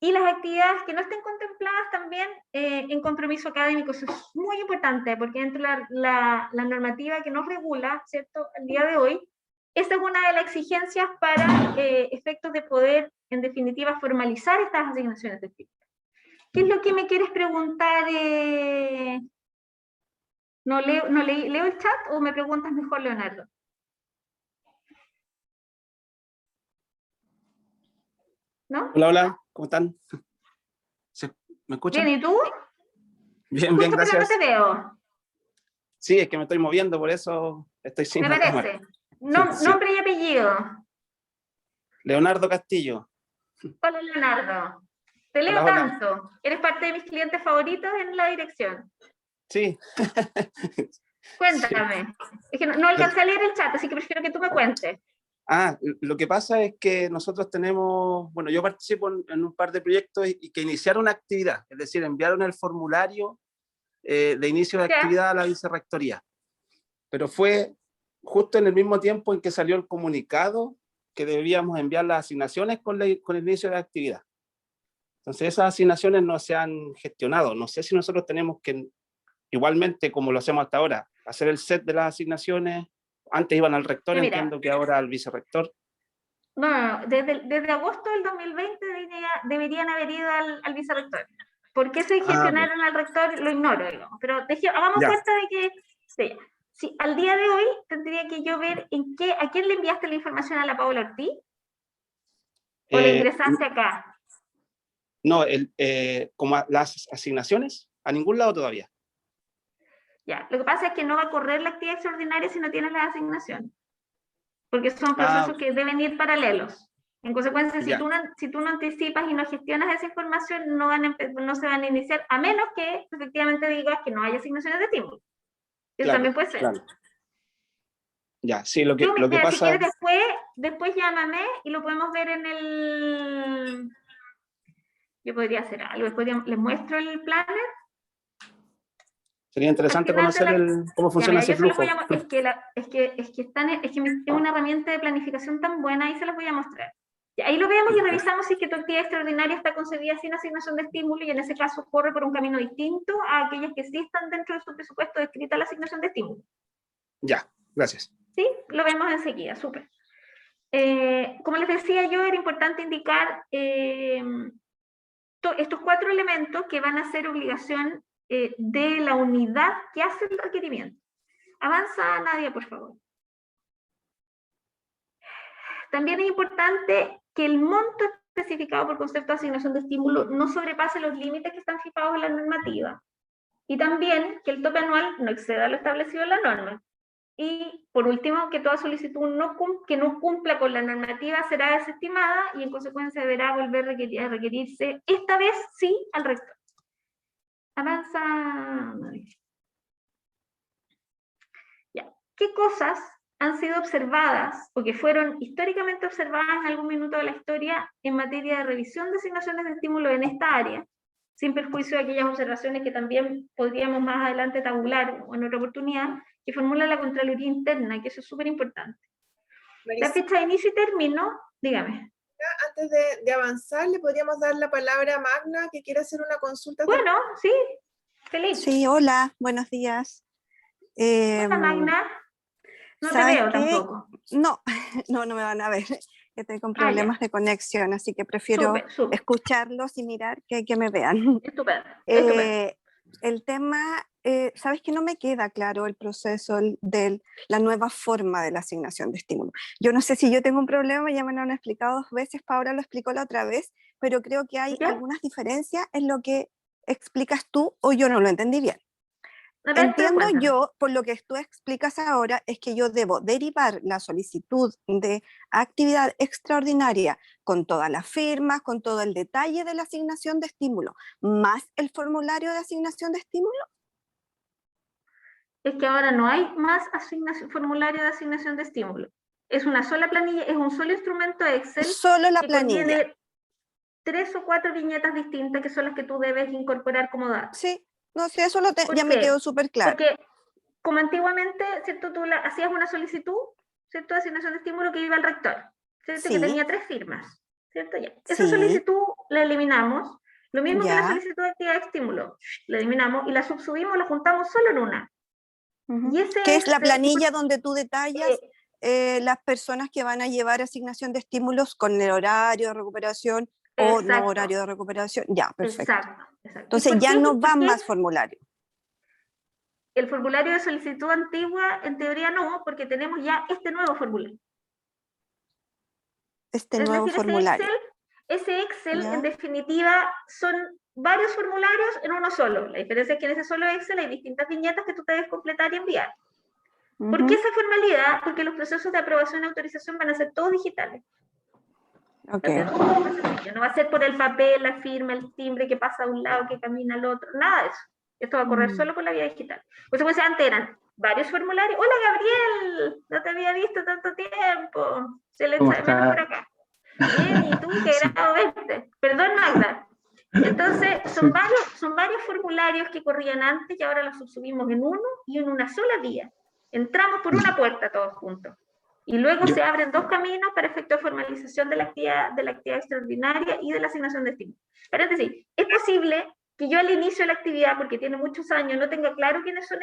Y las actividades que no estén contempladas también en compromiso académico, eso es muy importante, porque dentro de la normativa que nos regula, ¿cierto?, al día de hoy, esa es una de las exigencias para efectos de poder, en definitiva, formalizar estas asignaciones de tipo. ¿Qué es lo que me quieres preguntar? ¿Leo el chat o me preguntas mejor, Leonardo? ¿No? Hola, hola, ¿cómo están? ¿Me escuchan? Bien, ¿y tú? Bien, bien, Justo, pero no gracias. te veo. Sí, es que me estoy moviendo, por eso estoy sin Me la cámara. parece. Sí. Nombre y apellido. Leonardo Castillo. Hola, Leonardo. Te leo Hola, hola. tanto. Eres parte de mis clientes favoritos en la dirección. Sí. Cuéntame. Es que no alcancé a leer el chat, así que prefiero que tú me cuentes. Lo que pasa es que nosotros tenemos, bueno, yo participo en un par de proyectos y que iniciaron una actividad, es decir, enviaron el formulario de inicio de ¿Ya? actividad a la vicerrectoría. Pero fue justo en el mismo tiempo en que salió el comunicado que debíamos enviar las asignaciones con el inicio de la actividad. Entonces esas asignaciones no se han gestionado. No sé si nosotros tenemos que, igualmente como lo hacemos hasta ahora, hacer el set de las asignaciones. Antes iban al rector, Mira, entiendo que ahora al vicerrector. no, desde agosto del 2020 deberían haber ido al vicerrector. ¿Por qué se gestionaron al rector? Lo ignoro, digamos. Pero hagamos cuenta de que sí, al día de hoy tendría que yo ver a quién le enviaste la información a la Paula Ortiz, o la ingresaste acá. No, como las asignaciones, a ningún lado todavía. Ya, lo que pasa es que no va a correr la actividad extraordinaria si no tienes las asignaciones, porque son procesos que deben ir paralelos. En consecuencia, si tú no anticipas y no gestionas esa información, no se van a iniciar, a menos que efectivamente digas que no hay asignaciones de estímulo. Eso también puede ser. Claro. Ya, sí, lo que pasa... Si quieres, después llámame y lo podemos ver en el... Yo podría hacer algo, después les muestro el planner. Sería interesante conocer cómo funciona ese flujo. Es que es una herramienta de planificación tan buena, ahí se las voy a mostrar. Ahí lo vemos y revisamos si es que tu actividad extraordinaria está concebida sin asignación de estímulo y en ese caso corre por un camino distinto a aquellas que sí están dentro de su presupuesto descrita la asignación de estímulo. Ya, gracias. Sí, lo vemos enseguida, súper. Como les decía yo, era importante indicar estos 4 elementos que van a ser obligación de la unidad que hace el requerimiento. Avanza, Nadia, por favor. También es importante que el monto especificado por concepto de asignación de estímulo no sobrepase los límites que están fijados en la normativa. Y también que el tope anual no exceda lo establecido en la norma. Y, por último, que toda solicitud que no cumpla con la normativa será desestimada y, en consecuencia, deberá volver a requerirse, esta vez sí, al rector. Avanza. Ya. ¿Qué cosas han sido observadas o que fueron históricamente observadas en algún minuto de la historia en materia de revisión de asignaciones de estímulo en esta área, sin perjuicio de aquellas observaciones que también podríamos más adelante tabular o en otra oportunidad, que formula la Contraloría Interna, que eso es súper importante? La fecha de inicio y término, dígame. Antes de avanzar, ¿le podríamos dar la palabra a Magna, que quiere hacer una consulta? Bueno, sí, feliz. Sí, hola, buenos días. Hola, Magna. No te veo tampoco. No me van a ver. Estoy con problemas de conexión, así que prefiero súper. escucharlos y mirar que me vean. Estupendo. El tema sabes que no me queda claro el proceso de la nueva forma de la asignación de estímulo. Yo no sé si yo tengo un problema, ya me lo han explicado 2 veces, Paula lo explicó la otra vez, pero creo que hay ¿Ya? algunas diferencias en lo que explicas tú o yo no lo entendí bien. A ver, pero Entiendo cuéntame. yo, por lo que tú explicas ahora, es que yo debo derivar la solicitud de actividad extraordinaria con todas las firmas, con todo el detalle de la asignación de estímulo, más el formulario de asignación de estímulo. Es que ahora no hay más formulario de asignación de estímulo. Es una sola planilla, es un solo instrumento Excel Solo la que planilla. contiene 3 o 4 viñetas distintas que son las que tú debes incorporar como datos. Sí, no sé, eso ¿Por ya me qué? quedó súper claro. Porque como antiguamente, ¿cierto? Tú hacías una solicitud, ¿cierto? De asignación de estímulo que iba al rector, ¿cierto? Que Sí, tenía 3 firmas, ¿cierto? Ya. Esa sí, solicitud la eliminamos. Lo mismo que la ya. solicitud de actividad de estímulo, la eliminamos y la subsubimos, la juntamos solo en una. Ujú. Y ese Que es la Excel, planilla donde tú detallas las personas que van a llevar asignación de estímulos con el horario de recuperación o no exacto, horario de recuperación. Ya, perfecto. exacto. ¿Y Entonces por ya qué? no va Porque más formulario. el formulario de solicitud antigua, en teoría no, porque tenemos ya este nuevo formulario. Este Es nuevo decir, formulario. ese Excel, en ¿Ya? definitiva, son varios formularios en uno solo. La diferencia es que en ese solo Excel hay distintas viñetas que tú debes completar y enviar. ¿Por qué Ujú. esa formalidad? Porque los procesos de aprobación y autorización van a ser todos digitales. Ok. Va a ser todo más sencillo. No va a ser por el papel, la firma, el timbre que pasa de un lado, que camina al otro. Nada de eso. Esto va a correr solo por la vía digital. Pues antes eran varios formularios. Hola, Gabriel, no te había visto tanto tiempo. Se le ¿Cómo echa de menos por está? acá. Bien, ¿y tú? Qué Sí, grado verte. Perdón, Magda. Entonces, sí. son varios formularios que corrían antes y ahora los subsubimos en uno y en una sola vía. Entramos por una puerta todos juntos. Y luego Yo, se abren 2 caminos para efecto de formalización de la actividad extraordinaria y de la asignación de estímulo. Paréntesis, es posible que yo al inicio de la actividad, porque tiene muchos años, no tenga claro quiénes son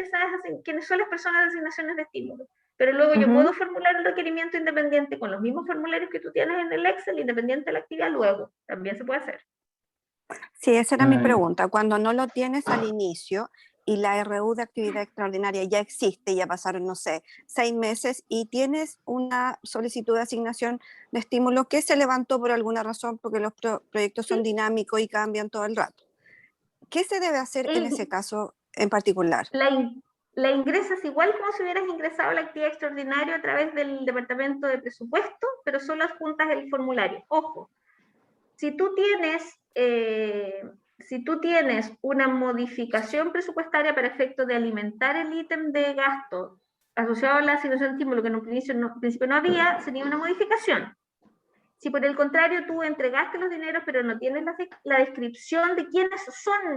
las personas de asignaciones de estímulo, pero luego yo puedo formular el requerimiento independiente con los mismos formularios que tú tienes en el Excel, independiente de la actividad, luego también se puede hacer. Sí, esa era mi ay, pregunta. Cuando no lo tienes al inicio y la RU de actividad extraordinaria ya existe, ya pasaron, no sé, 6 meses y tienes una solicitud de asignación de estímulo que se levantó por alguna razón, porque los proyectos son Sí, dinámicos y cambian todo el rato. ¿Qué se debe hacer en ese el, caso en particular? la ingresas igual como si hubieras ingresado a la actividad extraordinaria a través del departamento de presupuesto, pero solo adjuntas el formulario. Ojo, si tú tienes una modificación presupuestaria para efecto de alimentar el ítem de gasto asociado a la asignación de estímulo que en un principio no había, sería una modificación. Si por el contrario tú entregaste los dineros pero no tienes la descripción de quiénes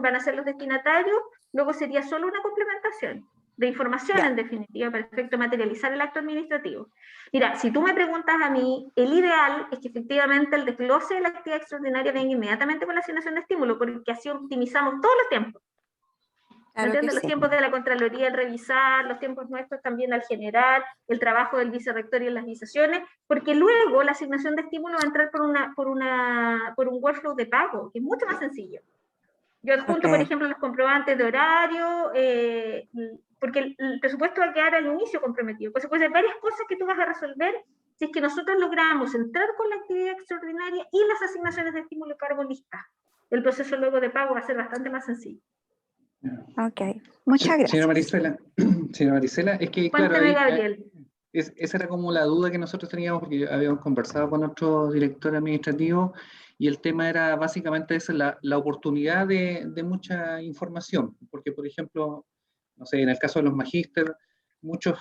van a ser los destinatarios, luego sería solo una complementación de información, Ya, en definitiva, para efecto de materializar el acto administrativo. Mira, si tú me preguntas a mí, el ideal es que efectivamente el desglose de la actividad extraordinaria venga inmediatamente con la asignación de estímulo, porque así optimizamos todos los tiempos. ¿Me claro que entiendes? Los sí. tiempos de la Contraloría al revisar, los tiempos nuestros también al generar, el trabajo del vicerrector en las visaciones, porque luego la asignación de estímulo va a entrar por un workflow de pago, que es mucho más sencillo. Yo adjunto, por Ok. ejemplo, los comprobantes de horario, porque el presupuesto va a quedar al inicio comprometido. Pues hay varias cosas que tú vas a resolver si es que nosotros logramos entrar con la actividad extraordinaria y las asignaciones de estímulo y cargo listas. El proceso luego de pago va a ser bastante más sencillo. Ok, muchas señora gracias. Marisela, señora Marisela, es que, claro, Cuéntame, Gabriel. esa era como la duda que nosotros teníamos, porque habíamos conversado con nuestro director administrativo y el tema era básicamente esa, la oportunidad de mucha información, porque, por ejemplo, no sé, en el caso de los magíster, muchos,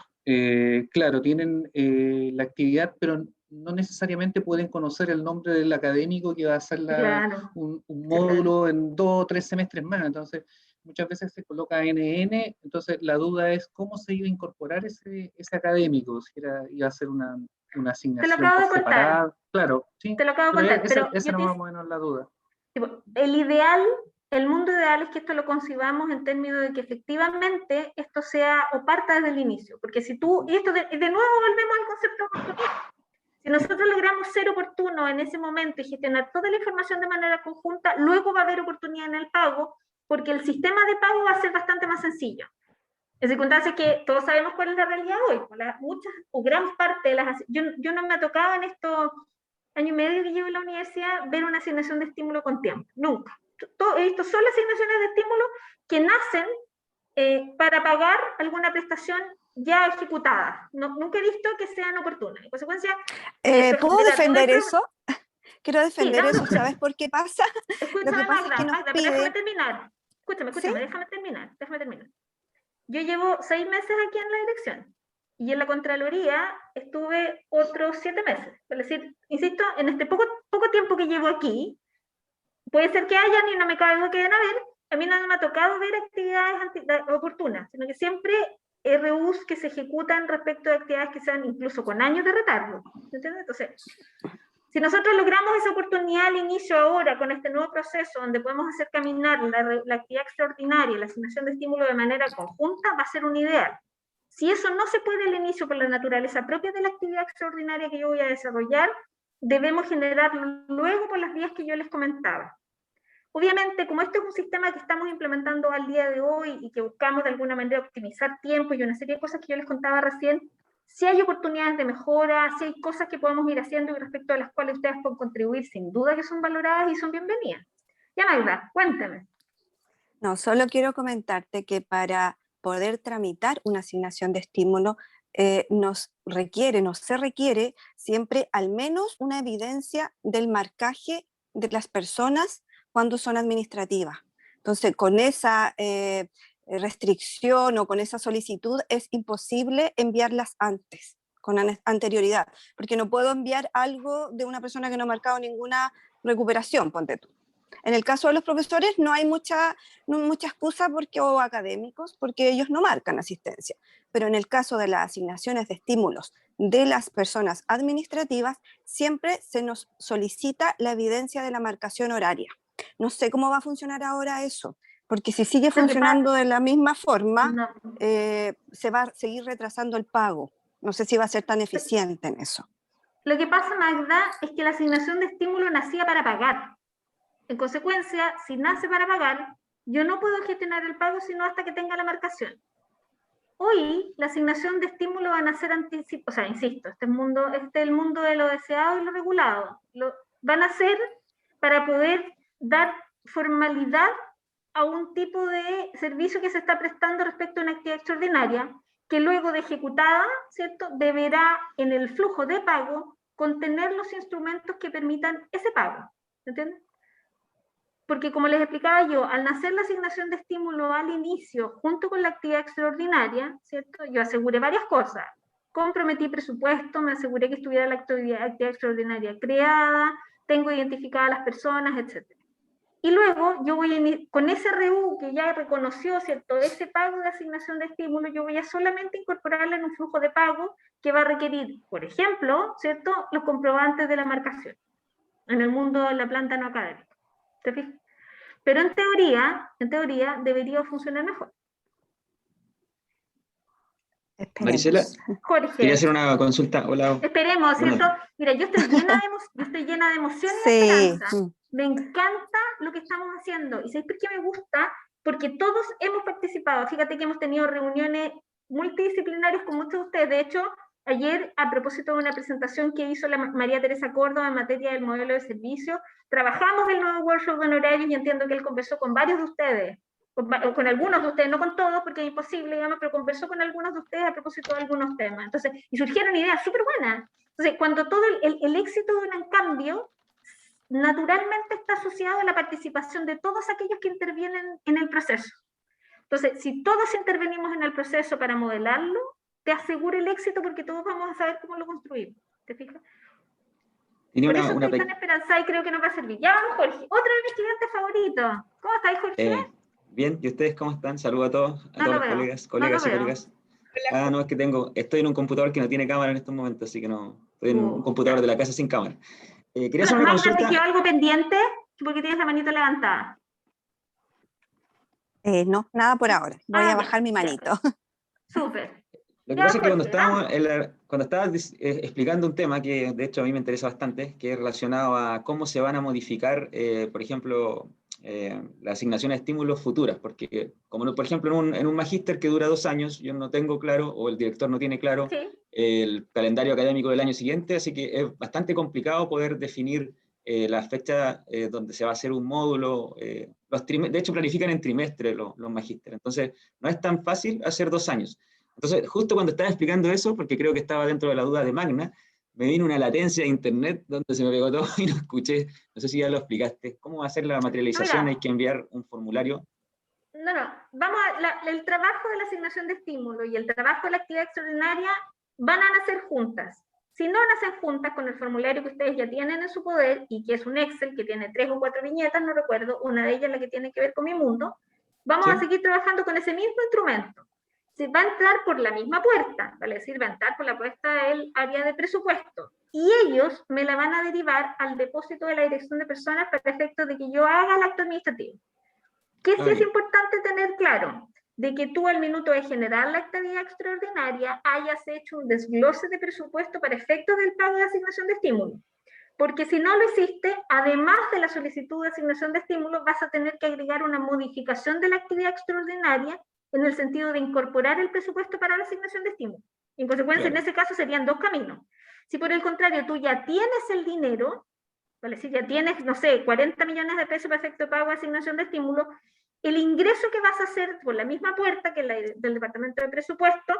claro, tienen la actividad, pero no necesariamente pueden conocer el nombre del académico que va a hacer Claro, un claro. módulo en 2 o 3 semestres más. Entonces, muchas veces se coloca NN, entonces la duda es cómo se iba a incorporar ese académico, si iba a ser una Te lo asignación acabo por de contar, separado. Claro, sí, te lo acabo de pero contar, pero esa yo era te más o menos la duda. el mundo ideal es que esto lo concibamos en términos de que efectivamente esto sea o parta desde el inicio, porque si tú, y esto de nuevo volvemos al concepto de oportunidad. Si nosotros logramos ser oportunos en ese momento y gestionar toda la información de manera conjunta, luego va a haber oportunidad en el pago porque el sistema de pago va a ser bastante más sencillo. En circunstancias que todos sabemos cuál es la realidad hoy. Muchas o gran parte de las... Yo no me ha tocado en estos años y medio que llevo en la universidad ver una asignación de estímulo con tiempo. Nunca. He visto solo asignaciones de estímulo que nacen para pagar alguna prestación ya ejecutada. Nunca he visto que sean oportunas. En consecuencia... ¿Puedo defender eso? Quiero defender Sí, eso. ¿Sabes por qué pasa? Escúchame, Lo que pasa es que nos Magda, piden... déjame terminar. Escúchame, ¿Sí? déjame terminar. Yo llevo 6 meses aquí en la dirección y en la Contraloría estuve otros 7 meses. Es decir, insisto, en este poco tiempo que llevo aquí, puede ser que hayan y no me cabe duda que deben haber, a mí no me ha tocado ver actividades oportunas, sino que siempre RUs que se ejecutan respecto de actividades que sean incluso con años de retardo. ¿Entiendes? Entonces, si nosotros logramos esa oportunidad al inicio ahora, con este nuevo proceso, donde podemos hacer caminar la actividad extraordinaria, la asignación de estímulo de manera conjunta, va a ser un ideal. Si eso no se puede al inicio por la naturaleza propia de la actividad extraordinaria que yo voy a desarrollar, debemos generarlo luego por las vías que yo les comentaba. Obviamente, como este es un sistema que estamos implementando al día de hoy y que buscamos de alguna manera optimizar tiempo y una serie de cosas que yo les contaba recién, si hay oportunidades de mejora, si hay cosas que podemos ir haciendo y respecto a las cuales ustedes pueden contribuir, sin duda que son valoradas y son bienvenidas. Ya, Magda, cuéntame. No, solo quiero comentarte que para poder tramitar una asignación de estímulo nos se requiere siempre al menos una evidencia del marcaje de las personas cuando son administrativas. Entonces, con esa restricción o con esa solicitud es imposible enviarlas antes, con anterioridad, porque no puedo enviar algo de una persona que no ha marcado ninguna recuperación, ponte tú. En el caso de los profesores no hay mucha excusa o académicos, porque ellos no marcan asistencia. Pero en el caso de las asignaciones de estímulos de las personas administrativas, siempre se nos solicita la evidencia de la marcación horaria. No sé cómo va a funcionar ahora eso, porque si sigue funcionando de la misma forma, se va a seguir retrasando el pago. No sé si va a ser tan eficiente en eso. Lo que pasa, Magda, es que la asignación de estímulo nacía para pagar. En consecuencia, si nace para pagar, yo no puedo gestionar el pago sino hasta que tenga la marcación. Hoy, la asignación de estímulo van a ser o sea, insisto, este es el mundo de lo deseado y lo regulado. Van a ser para poder dar formalidad a un tipo de servicio que se está prestando respecto a una actividad extraordinaria, que luego de ejecutada, ¿cierto?, deberá en el flujo de pago contener los instrumentos que permitan ese pago. ¿Entiendes? Porque como les explicaba yo, al nacer la asignación de estímulo al inicio, junto con la actividad extraordinaria, ¿cierto?, yo aseguré varias cosas. Comprometí presupuesto, me aseguré que estuviera la actividad extraordinaria creada, tengo identificadas las personas, etc. Y luego yo voy con ese RU que ya reconoció, ¿cierto?, ese pago de asignación de estímulo, yo voy a solamente incorporarla en un flujo de pago que va a requerir, por ejemplo, ¿cierto?, los comprobantes de la marcación en el mundo de la planta no académica. ¿Te fijas? Pero en teoría debería funcionar mejor. Esperemos. Marisela, Jorge, quería hacer una consulta. Hola. esperemos, ¿cierto? Mira, yo estoy llena de emoción y Sí. esperanza. Me encanta lo que estamos haciendo. ¿Y sabéis por qué me gusta? Porque todos hemos participado. Fíjate que hemos tenido reuniones multidisciplinarias con muchos de ustedes. De hecho, ayer, a propósito de una presentación que hizo la María Teresa Córdoba en materia del modelo de servicio, trabajamos el nuevo workshop de honorarios y entiendo que él conversó con varios de ustedes, con algunos de ustedes, no con todos porque es imposible, digamos, pero conversó con algunos de ustedes a propósito de algunos temas. Entonces, y surgieron ideas súper buenas. Entonces, cuando todo el éxito de un cambio naturalmente está asociado a la participación de todos aquellos que intervienen en el proceso. Entonces, si todos intervenimos en el proceso para modelarlo, te aseguro el éxito porque todos vamos a saber cómo lo construimos. ¿Te fijas? Por eso estoy tan esperanzada y creo que nos va a servir. Ya vamos, Jorge. Otro de mis estudiantes favoritos. ¿Cómo estáis, Jorge? Bien, ¿y ustedes cómo están? Saludos a todos los colegas y colegas. No, es que estoy en un computador que no tiene cámara en estos momentos, así que no, estoy en un computador de la casa sin cámara. Quería hacer una consulta. ¿Te quedó algo pendiente? Porque tienes la manito levantada. No, nada por ahora. Voy a bajar mi manito. Súper. Lo que pasa es que cuando estabas explicando un tema que de hecho a mí me interesa bastante, que es relacionado a cómo se van a modificar, por ejemplo, las asignaciones de estímulos futuras, porque como por ejemplo en un magíster que dura 2 años, yo no tengo claro, o el director no tiene claro el calendario académico del año siguiente, así que es bastante complicado poder definir la fecha donde se va a hacer un módulo. De hecho planifican en trimestre los magísteres, entonces no es tan fácil hacer 2 años. Entonces justo cuando estaba explicando eso, porque creo que estaba dentro de la duda de Magna, me vino una latencia de internet donde se me pegó todo y no escuché. No sé si ya lo explicaste. ¿Cómo va a ser la materialización? ¿Hay que enviar un formulario? No. Vamos el trabajo de la asignación de estímulo y el trabajo de la actividad extraordinaria van a nacer juntas. Si no nacen juntas con el formulario que ustedes ya tienen en su poder, y que es un Excel que tiene 3 o 4 viñetas, no recuerdo, una de ellas la que tiene que ver con Mi Mundo, vamos a seguir trabajando con ese mismo instrumento. Se va a entrar por la misma puerta, vale decir, va a entrar por la puerta del área de presupuesto, y ellos me la van a derivar al depósito de la dirección de personas para efecto de que yo haga el acto administrativo. ¿Qué sí es importante tener claro? De que tú al minuto de generar la actividad extraordinaria hayas hecho un desglose de presupuesto para efectos del pago de asignación de estímulo. Porque si no lo hiciste, además de la solicitud de asignación de estímulo, vas a tener que agregar una modificación de la actividad extraordinaria en el sentido de incorporar el presupuesto para la asignación de estímulo. En consecuencia, en ese caso serían 2 caminos. Si por el contrario tú ya tienes el dinero, vale, si ya tienes, no sé, 40 millones de pesos para efecto de pago de asignación de estímulo, el ingreso que vas a hacer por la misma puerta que la del Departamento de Presupuesto,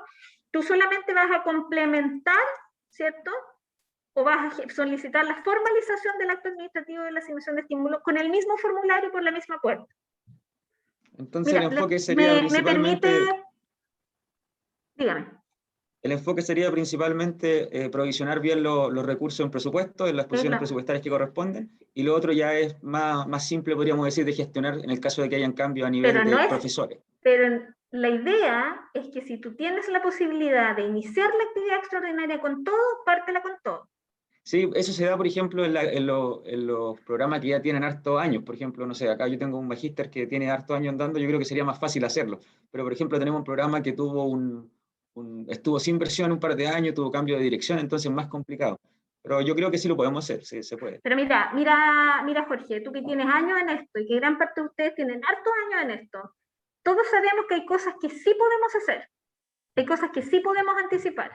tú solamente vas a complementar, ¿cierto? O vas a solicitar la formalización del acto administrativo de la asignación de estímulo con el mismo formulario por la misma puerta. Entonces el enfoque sería principalmente... Dígame. El enfoque sería principalmente provisionar bien los recursos en presupuesto, en las posiciones presupuestarias que corresponden, y lo otro ya es más simple, podríamos decir, de gestionar en el caso de que hayan cambios a nivel de profesores. Pero la idea es que si tú tienes la posibilidad de iniciar la actividad extraordinaria con todo, pártela con todo. Sí, eso se da, por ejemplo, en los programas que ya tienen hartos años. Por ejemplo, no sé, acá yo tengo un magíster que tiene hartos años andando, yo creo que sería más fácil hacerlo. Pero, por ejemplo, tenemos un programa que estuvo sin versión un par de años, tuvo cambio de dirección, entonces es más complicado. Pero yo creo que sí lo podemos hacer, sí, se puede. Pero mira, Jorge, tú que tienes años en esto y que gran parte de ustedes tienen hartos años en esto, todos sabemos que hay cosas que sí podemos hacer, hay cosas que sí podemos anticipar.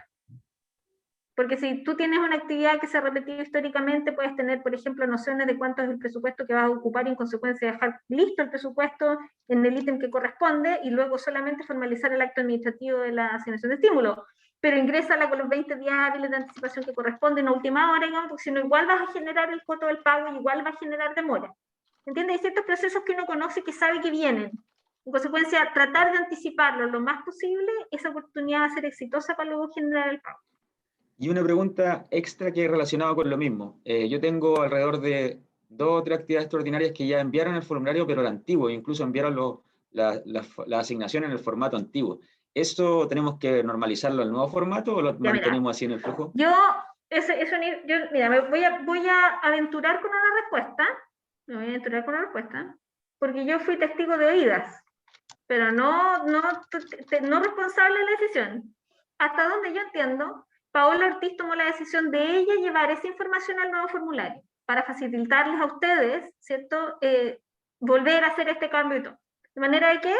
Porque si tú tienes una actividad que se ha repetido históricamente, puedes tener, por ejemplo, nociones de cuánto es el presupuesto que vas a ocupar y en consecuencia dejar listo el presupuesto en el ítem que corresponde y luego solamente formalizar el acto administrativo de la asignación de estímulo. Pero ingrésala con los 20 días hábiles de anticipación que corresponden a última hora, digamos, porque si no, igual vas a generar el costo del pago y igual va a generar demora. ¿Entiendes? Hay ciertos procesos que uno conoce y que sabe que vienen. En consecuencia, tratar de anticiparlo lo más posible, esa oportunidad va a ser exitosa para luego generar el pago. Y una pregunta extra que es relacionada con lo mismo. Yo tengo alrededor de 2 o 3 actividades extraordinarias que ya enviaron el formulario, pero el antiguo, incluso enviaron la asignación en el formato antiguo. ¿Eso tenemos que normalizarlo al nuevo formato o lo mantenemos así en el flujo? Mira, voy a aventurar con una respuesta. Me voy a aventurar con una respuesta, porque yo fui testigo de oídas, pero no responsable de la decisión. Hasta donde yo entiendo, Paola Ortiz tomó la decisión de ella llevar esa información al nuevo formulario para facilitarles a ustedes, ¿cierto? Volver a hacer este cambio y todo. De manera de que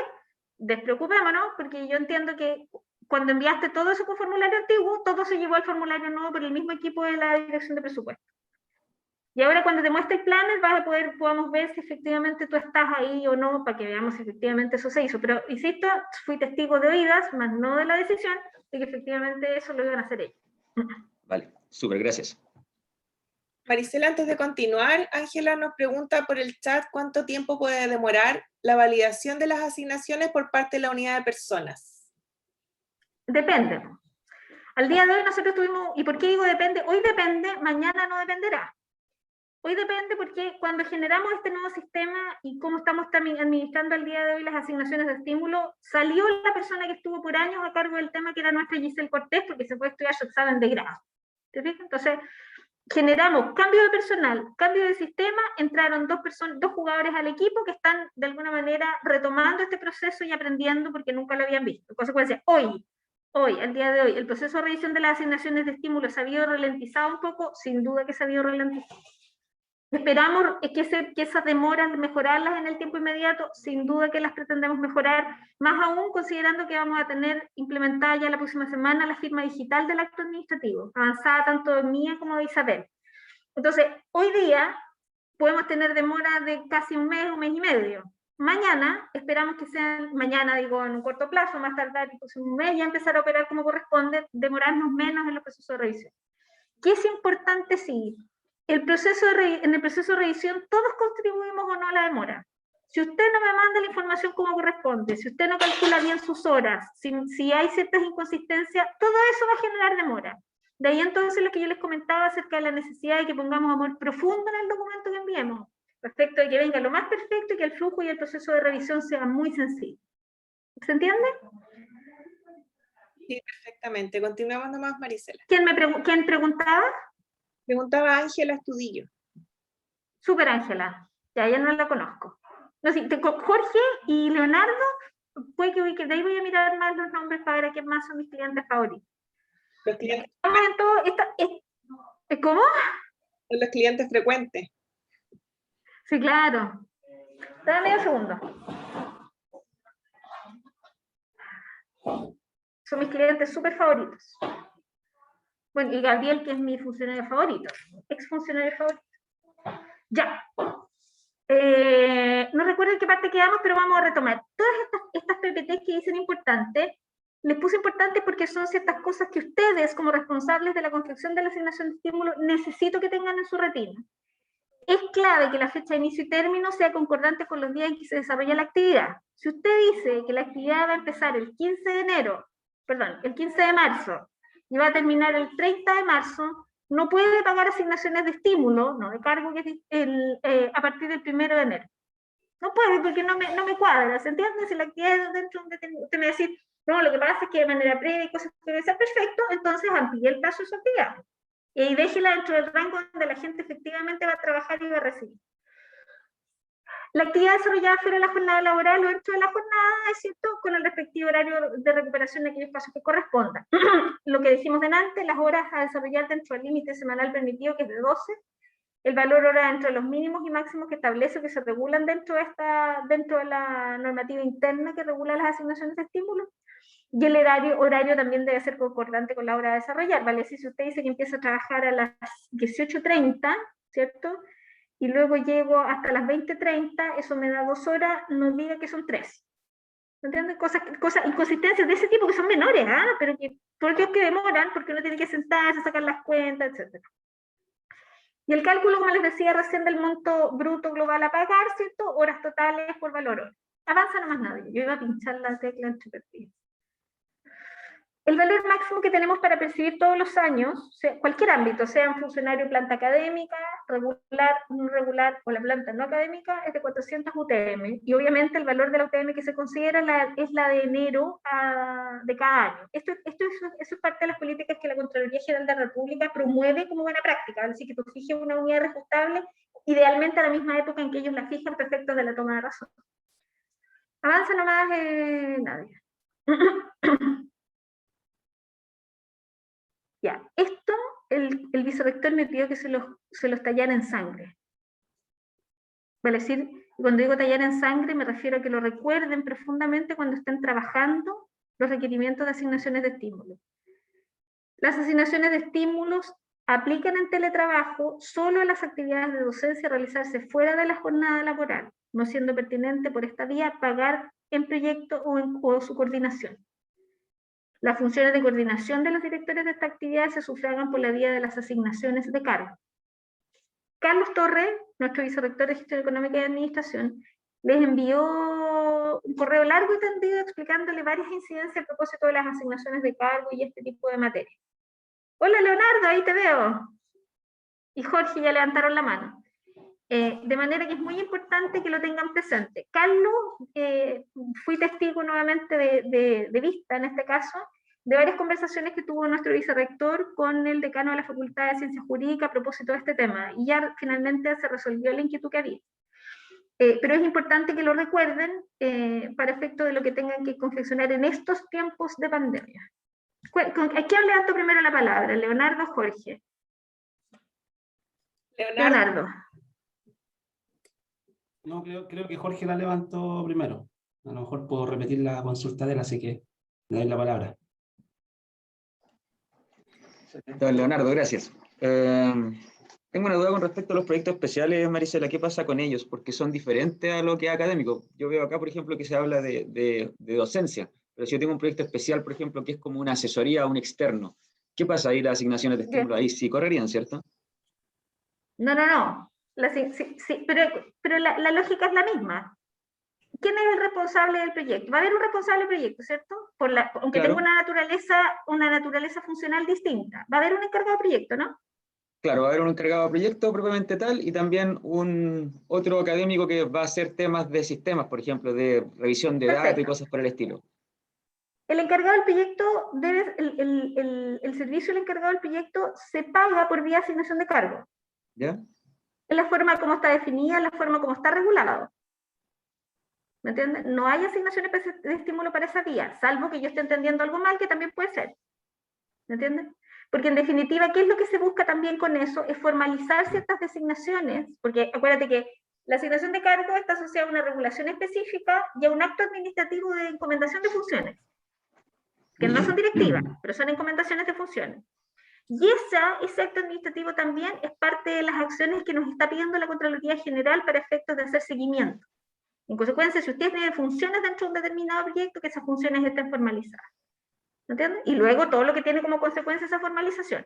despreocupémonos, porque yo entiendo que cuando enviaste todo eso con formulario antiguo, todo se llevó al formulario nuevo por el mismo equipo de la dirección de presupuesto. Y ahora cuando te muestre el planner, podamos ver si efectivamente tú estás ahí o no, para que veamos si efectivamente eso se hizo. Pero, insisto, fui testigo de oídas, más no de la decisión, de que efectivamente eso lo iban a hacer ellos. Vale, súper, gracias. Maricela, antes de continuar, Ángela nos pregunta por el chat cuánto tiempo puede demorar la validación de las asignaciones por parte de la unidad de personas. Depende. Al día de hoy nosotros tuvimos, ¿y por qué digo depende? Hoy depende, mañana no dependerá. Hoy depende porque cuando generamos este nuevo sistema y cómo estamos también administrando al día de hoy las asignaciones de estímulo, salió la persona que estuvo por años a cargo del tema, que era nuestra Giselle Cortés, porque se puede estudiar su examen de grado. ¿Te fijas? Entonces, generamos cambio de personal, cambio de sistema, entraron 2 jugadores al equipo que están de alguna manera retomando este proceso y aprendiendo porque nunca lo habían visto. En consecuencia, hoy, al día de hoy, el proceso de revisión de las asignaciones de estímulo se ha habido ralentizado un poco, sin duda que se ha habido ralentizado. ¿Esperamos que esas demoras mejorarlas en el tiempo inmediato? Sin duda que las pretendemos mejorar, más aún considerando que vamos a tener implementada ya la próxima semana la firma digital del acto administrativo, avanzada tanto de mía como de Isabel. Entonces, hoy día podemos tener demoras de casi un mes y medio. Mañana, esperamos que sean, mañana digo en un corto plazo, más tardar un mes, ya empezar a operar como corresponde, demorarnos menos en los procesos de revisión. ¿Qué es importante seguir? En el proceso de revisión todos contribuimos o no a la demora. Si usted no me manda la información como corresponde, si usted no calcula bien sus horas, si hay ciertas inconsistencias, todo eso va a generar demora. De ahí entonces lo que yo les comentaba acerca de la necesidad de que pongamos amor profundo en el documento que enviemos, respecto de que venga lo más perfecto y que el flujo y el proceso de revisión sea muy sencillo. ¿Se entiende? Sí, perfectamente. Continuamos nomás, Marisela. ¿Quién preguntaba? Preguntaba Ángela Estudillo. Súper Ángela, ya no la conozco. No, sí, Jorge y Leonardo, puede que de ahí voy a mirar más los nombres para ver a quién más son mis clientes favoritos. Los clientes, ¿Cómo? son los clientes frecuentes. Sí, claro. Dame un segundo. Son mis clientes súper favoritos. Bueno, y Gabriel, que es mi funcionario favorito, ex funcionario favorito. Ya. No recuerdo en qué parte quedamos, pero vamos a retomar. Todas estas PPTs que dicen importantes, les puse importantes porque son ciertas cosas que ustedes, como responsables de la confección de la asignación de estímulo, necesito que tengan en su retina. Es clave que la fecha de inicio y término sea concordante con los días en que se desarrolla la actividad. Si usted dice que la actividad va a empezar el 15 de marzo, y va a terminar el 30 de marzo, no puede pagar asignaciones de estímulo, no de cargo, que es a partir del 1 de enero. No puede, porque no me cuadra, ¿se entiende? Si la actividad es dentro de usted me va a decir, no, lo que pasa es que de manera previa y cosas que deben ser perfecto, entonces amplíe el plazo de su actividad. Y déjela dentro del rango donde la gente efectivamente va a trabajar y va a recibir. La actividad desarrollada fuera de la jornada laboral o dentro de la jornada, es cierto, con el respectivo horario de recuperación de aquellos pasos que correspondan. Lo que decimos delante, las horas a desarrollar dentro del límite semanal permitido, que es de 12, el valor hora dentro de los mínimos y máximos que establece, que se regulan dentro de la normativa interna que regula las asignaciones de estímulo, y el horario también debe ser concordante con la hora a desarrollar, ¿vale? Si usted dice que empieza a trabajar a las 18:30, ¿cierto?, y luego llego hasta las 20:30, eso me da 2 horas, no diga que son 3. ¿Entienden? Inconsistencias de ese tipo que son menores, pero que demoran, porque uno tiene que sentarse, sacar las cuentas, etc. Y el cálculo, como les decía recién, del monto bruto global a pagar, ¿cierto? Horas totales por valor hora. Avanza nomás nadie. Yo iba a pinchar la tecla en superficie. El valor máximo que tenemos para percibir todos los años, cualquier ámbito, sea un funcionario planta académica, regular, no regular o la planta no académica, es de 400 UTM. Y obviamente el valor de la UTM que se considera es la de enero de cada año. Eso es parte de las políticas que la Contraloría General de la República promueve como buena práctica. Es decir, que tú fijes una unidad reajustable, idealmente a la misma época en que ellos la fijan, para efectos de la toma de razón. Avanza nomás, Nadia. Ya, esto el vicerrector me pidió que se los tallara en sangre. Vale decir, cuando digo tallar en sangre me refiero a que lo recuerden profundamente cuando estén trabajando los requerimientos de asignaciones de estímulos. Las asignaciones de estímulos aplican en teletrabajo solo a las actividades de docencia realizarse fuera de la jornada laboral, no siendo pertinente por esta vía pagar en proyecto o su coordinación. Las funciones de coordinación de los directores de esta actividad se sufragan por la vía de las asignaciones de cargo. Carlos Torres, nuestro vicerrector de Gestión Económica y Administración, les envió un correo largo y tendido explicándole varias incidencias a propósito de las asignaciones de cargo y este tipo de materia. Hola Leonardo, ahí te veo. Y Jorge ya levantaron la mano. De manera que es muy importante que lo tengan presente. Carlos, fui testigo nuevamente de vista, en este caso, de varias conversaciones que tuvo nuestro vicerrector con el decano de la Facultad de Ciencias Jurídicas a propósito de este tema, y ya finalmente se resolvió la inquietud que había. Pero es importante que lo recuerden para efecto de lo que tengan que confeccionar en estos tiempos de pandemia. ¿A quién levanto primero la palabra? ¿Leonardo o Jorge? Leonardo. No, creo que Jorge la levantó primero. A lo mejor puedo repetir la consulta de él, así que le doy la palabra. Don Leonardo, gracias. Tengo una duda con respecto a los proyectos especiales, Marisela. ¿Qué pasa con ellos? Porque son diferentes a lo que es académico. Yo veo acá, por ejemplo, que se habla de docencia, pero si yo tengo un proyecto especial, por ejemplo, que es como una asesoría a un externo, ¿qué pasa ahí las asignaciones de estímulo? Ahí sí correrían, ¿cierto? No. Sí, pero la lógica es la misma. ¿Quién es el responsable del proyecto? Va a haber un responsable del proyecto, ¿cierto? Aunque Claro. tenga una naturaleza funcional distinta. Va a haber un encargado de proyecto, ¿no? Claro, va a haber un encargado de proyecto propiamente tal y también otro académico que va a hacer temas de sistemas, por ejemplo, de revisión de datos y cosas por el estilo. El encargado del proyecto el servicio del encargado del proyecto se paga por vía asignación de cargo. ¿Ya? Es la forma como está definida, la forma como está regulado. ¿Me entiendes? No hay asignaciones de estímulo para esa vía, salvo que yo esté entendiendo algo mal, que también puede ser. ¿Me entiendes? Porque en definitiva, ¿qué es lo que se busca también con eso? Es formalizar ciertas designaciones, porque acuérdate que la asignación de cargo está asociada a una regulación específica y a un acto administrativo de encomendación de funciones, que no son directivas, pero son encomendaciones de funciones. Y ese acto administrativo también es parte de las acciones que nos está pidiendo la Contraloría General para efectos de hacer seguimiento. En consecuencia, si usted tiene funciones dentro de un determinado proyecto, que esas funciones estén formalizadas. ¿Entiendes? Y luego todo lo que tiene como consecuencia esa formalización.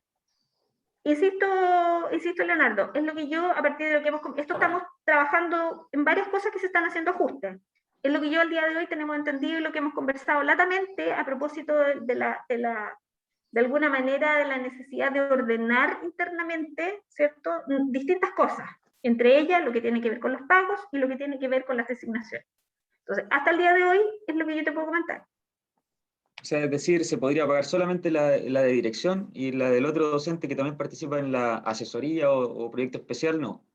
Insisto, Leonardo, es lo que yo, a partir de lo que estamos trabajando en varias cosas que se están haciendo ajustes. Es lo que yo al día de hoy tenemos entendido y lo que hemos conversado latamente a propósito de alguna manera de la necesidad de ordenar internamente, ¿cierto?, distintas cosas, entre ellas lo que tiene que ver con los pagos y lo que tiene que ver con las designaciones. Entonces, hasta el día de hoy es lo que yo te puedo comentar. O sea, es decir, se podría pagar solamente la de dirección y la del otro docente que también participa en la asesoría o proyecto especial, no.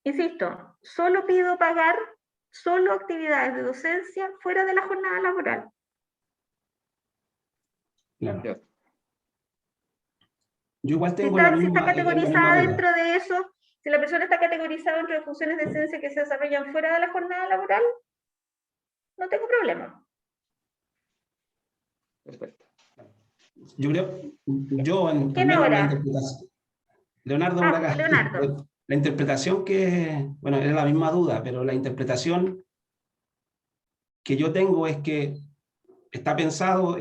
Insisto, solo pido pagar solo actividades de docencia fuera de la jornada laboral. Claro. Ya. Yo igual tengo si está categorizada dentro de eso, si la persona está categorizada dentro de funciones de docencia que se desarrollan fuera de la jornada laboral, no tengo problema. Perfecto. Yo creo, ¿Quién ahora? Leonardo por acá. Leonardo. La interpretación bueno, era la misma duda, pero la interpretación que yo tengo es que está pensado,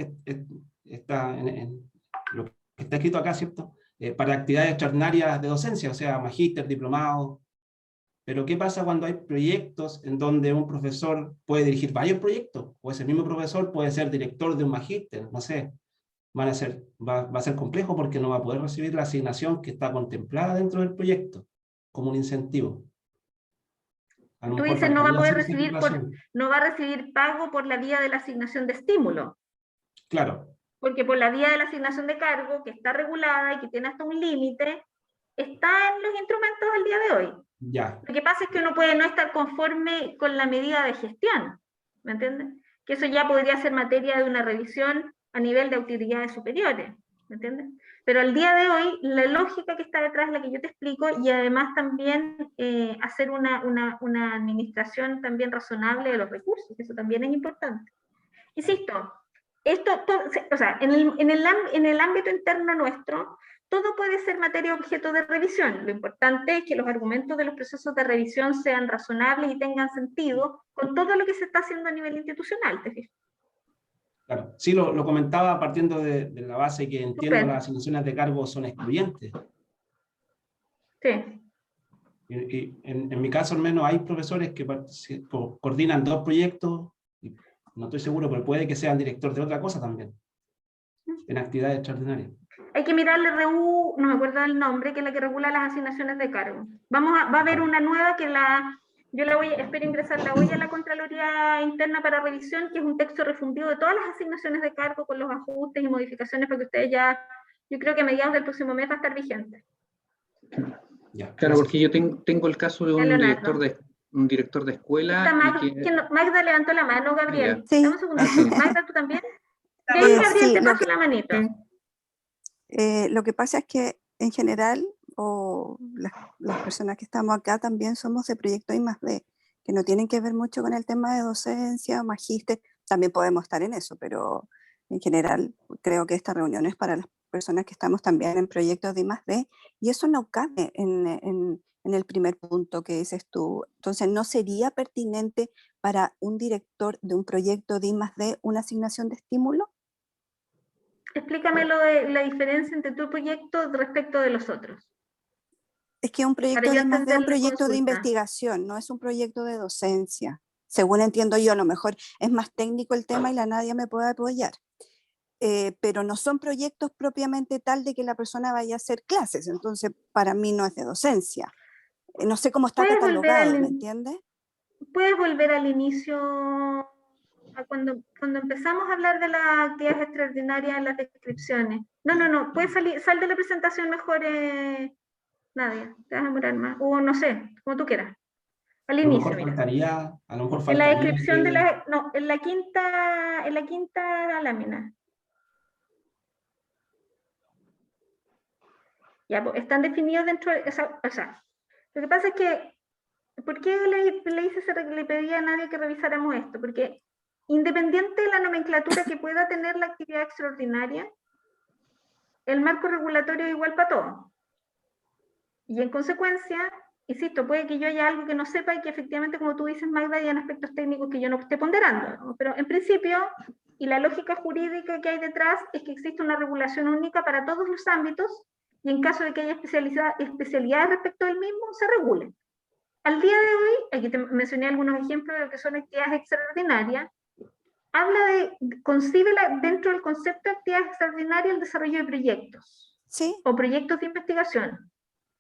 está en lo que está escrito acá, ¿cierto? Para actividades extraordinarias de docencia, o sea, magíster, diplomado. Pero ¿qué pasa cuando hay proyectos en donde un profesor puede dirigir varios proyectos? O ese mismo profesor puede ser director de un magíster, no sé. Va a ser complejo porque no va a poder recibir la asignación que está contemplada dentro del proyecto, como un incentivo. Tú dices no va a poder recibir, no va a recibir pago por la vía de la asignación de estímulo. Claro. Porque por la vía de la asignación de cargo, que está regulada y que tiene hasta un límite, está en los instrumentos del día de hoy. Ya. Lo que pasa es que uno puede no estar conforme con la medida de gestión, ¿me entiendes? Que eso ya podría ser materia de una revisión a nivel de autoridades superiores, ¿me entiendes? Pero al día de hoy, la lógica que está detrás es la que yo te explico y además también hacer una administración también razonable de los recursos, que eso también es importante. Insisto, o sea, en el ámbito interno nuestro, todo puede ser materia objeto de revisión. Lo importante es que los argumentos de los procesos de revisión sean razonables y tengan sentido con todo lo que se está haciendo a nivel institucional, ¿te fijas? Claro. Sí, lo comentaba partiendo de la base que entiendo las asignaciones de cargo son excluyentes. Sí. Y en mi caso, al menos, hay profesores que coordinan 2 proyectos, y no estoy seguro, pero puede que sean director de otra cosa también, en actividades extraordinarias. Hay que mirar la RU, no me acuerdo del nombre, que es la que regula las asignaciones de cargo. Va a haber una nueva que espero ingresarla hoy a la Contraloría Interna para revisión, que es un texto refundido de todas las asignaciones de cargo con los ajustes y modificaciones para que ustedes yo creo que a mediados del próximo mes va a estar vigente. Ya, claro, porque yo tengo el caso de un director de escuela. Magda levantó la mano, Gabriel. Sí. Dame un segundo. Sí. Magda, ¿tú también? Gabriel, te paso la manito. Lo que pasa es que en general, o las personas que estamos acá también somos de proyecto I+D, que no tienen que ver mucho con el tema de docencia, magíster, también podemos estar en eso, pero en general creo que esta reunión es para las personas que estamos también en proyectos de I+D, y eso no cabe en el primer punto que dices tú. Entonces, ¿no sería pertinente para un director de un proyecto de I+D una asignación de estímulo? Explícame la diferencia entre tu proyecto respecto de los otros. Es que un proyecto Para de yo I+D es entender un la proyecto de consulta. investigación, no es un proyecto de docencia. Según entiendo yo, a lo mejor es más técnico el tema y la Nadia me puede apoyar. Pero no son proyectos propiamente tal de que la persona vaya a hacer clases, entonces para mí no es de docencia. No sé cómo está catalogado, ¿me entiendes? ¿Puedes volver al inicio, a cuando empezamos a hablar de las actividades extraordinarias en las descripciones? No, puedes sal de la presentación mejor, Nadia, te vas a demorar más, o no sé, como tú quieras. Al inicio, mira. A lo mejor En la faltaría descripción que- en la quinta lámina. Ya, pues, están definidos dentro de esa, o sea, lo que pasa es que, ¿por qué le pedí a nadie que revisáramos esto? Porque independiente de la nomenclatura que pueda tener la actividad extraordinaria, el marco regulatorio es igual para todos. Y en consecuencia, insisto, puede que yo haya algo que no sepa y que efectivamente, como tú dices, Magda, hayan aspectos técnicos que yo no esté ponderando, ¿no? Pero en principio, y la lógica jurídica que hay detrás, es que existe una regulación única para todos los ámbitos, y en caso de que haya especialidades respecto del mismo, se regulen. Al día de hoy, aquí te mencioné algunos ejemplos de lo que son actividades extraordinarias, concibe dentro del concepto de actividades extraordinarias el desarrollo de proyectos, Sí. o proyectos de investigación.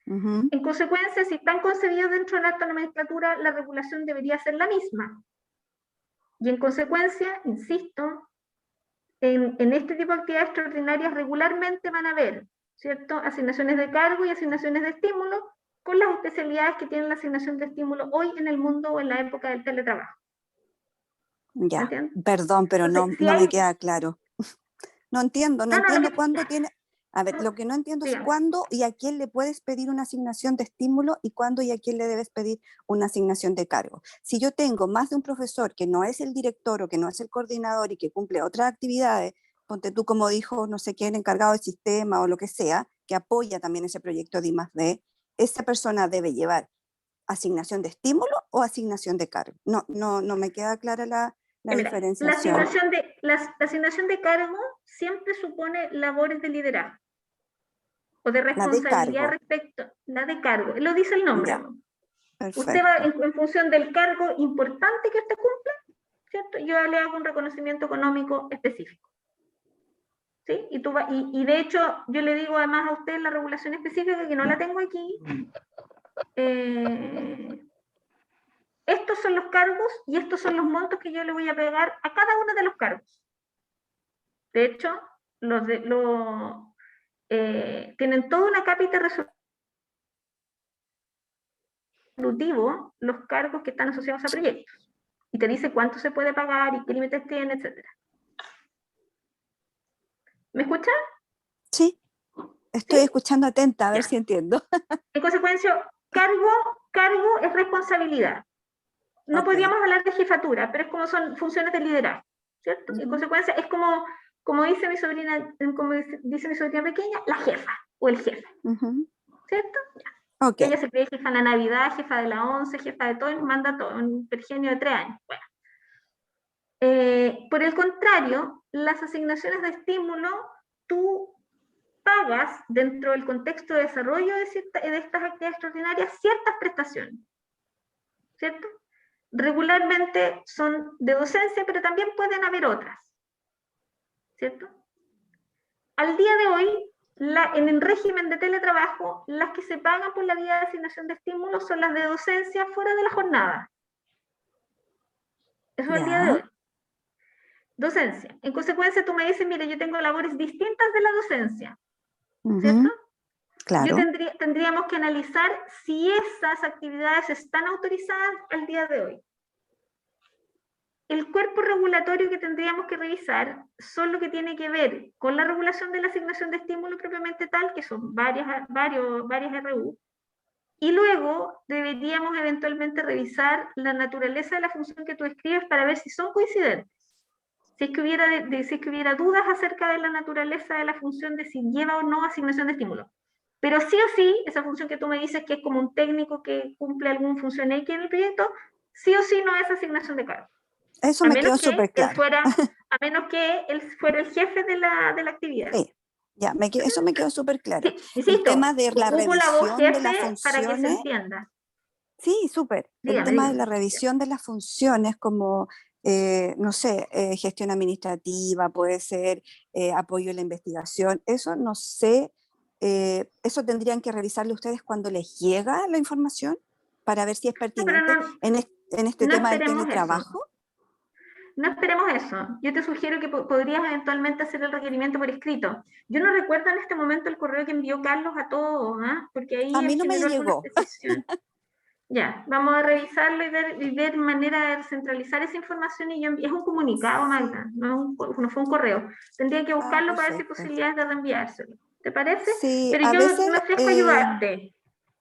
En consecuencia, si están concebidos dentro de la nomenclatura, la regulación debería ser la misma. Y en consecuencia, insisto, en este tipo de actividades extraordinarias regularmente van a haber, ¿cierto?, asignaciones de cargo y asignaciones de estímulo, con las especialidades que tienen la asignación de estímulo hoy en el mundo o en la época del teletrabajo. Ya, ¿Entiendes? perdón, pero Entonces, no me queda claro. No entiendo cuándo tiene... A ver, lo que no entiendo es dígame. cuándo y a quién le puedes pedir una asignación de estímulo y cuándo y a quién le debes pedir una asignación de cargo. Si yo tengo más de un profesor que no es el director o que no es el coordinador y que cumple otras actividades, ponte tú como dijo, no sé quién, encargado del sistema o lo que sea, que apoya también ese proyecto de I+D, esa persona debe llevar asignación de estímulo o asignación de cargo. No me queda clara la Mira, diferenciación. la asignación de cargo siempre supone labores de liderazgo o de responsabilidad respecto, la de cargo, lo dice el nombre. Ya, perfecto. Usted va en función del cargo importante que usted cumpla, ¿cierto? Yo le hago un reconocimiento económico específico. ¿Sí? Y de hecho, yo le digo además a usted la regulación específica, que no la tengo aquí. Estos son los cargos y estos son los montos que yo le voy a pagar a cada uno de los cargos. De hecho, tienen toda una cápita resolutivo los cargos que están asociados a proyectos. Y te dice cuánto se puede pagar y qué límites tiene, etc. ¿Me escuchas? Sí, estoy escuchando atenta, a ver si entiendo. En consecuencia, cargo es responsabilidad. No podríamos hablar de jefatura, pero es como son funciones de liderazgo, ¿cierto? En consecuencia, es como dice mi sobrina, pequeña, la jefa o el jefe, ¿cierto? Okay. Ella se cree jefa de la Navidad, jefa de la 11, jefa de todo, y manda todo, un pergenio de 3 años. Bueno. Por el contrario, las asignaciones de estímulo, tú pagas dentro del contexto de desarrollo de estas actividades extraordinarias ciertas prestaciones, ¿cierto? Regularmente son de docencia, pero también pueden haber otras, ¿cierto? Al día de hoy, en el régimen de teletrabajo, las que se pagan por la vía de asignación de estímulos son las de docencia fuera de la jornada. Eso es el día de hoy. Docencia. En consecuencia, tú me dices, mire, yo tengo labores distintas de la docencia, ¿cierto? Claro. Tendríamos que analizar si esas actividades están autorizadas al día de hoy. el cuerpo regulatorio que tendríamos que revisar son lo que tiene que ver con la regulación de la asignación de estímulo propiamente tal, que son varias RU, y luego deberíamos eventualmente revisar la naturaleza de la función que tú escribes para ver si son coincidentes. Si es que hubiera dudas acerca de la naturaleza de la función de si lleva o no asignación de estímulo. Pero sí o sí, esa función que tú me dices que es como un técnico que cumple alguna función X en el proyecto, sí o sí no es asignación de cargo. Eso me quedó súper claro. A menos que él fuera el jefe de la actividad. Sí, ya, eso me quedó súper claro. Sí, insisto, el tema de la revisión de las funciones. Para que se entienda. Sí, súper. El tema de la revisión de las funciones como, no sé, gestión administrativa, puede ser apoyo a la investigación, eso no sé, eso tendrían que revisarlo ustedes cuando les llega la información para ver si es pertinente en este tema del teletrabajo. No esperemos eso. Yo te sugiero que podrías eventualmente hacer el requerimiento por escrito. Yo no recuerdo en este momento el correo que envió Carlos a todos, porque ahí a mí no me llegó. Ya, vamos a revisarlo y ver manera de centralizar esa información. Es un comunicado, Magda, no fue un correo. Tendría que buscarlo para ver si hay posibilidades de reenviárselo. ¿Te parece? Sí, pero yo me ofrezco ayudarte.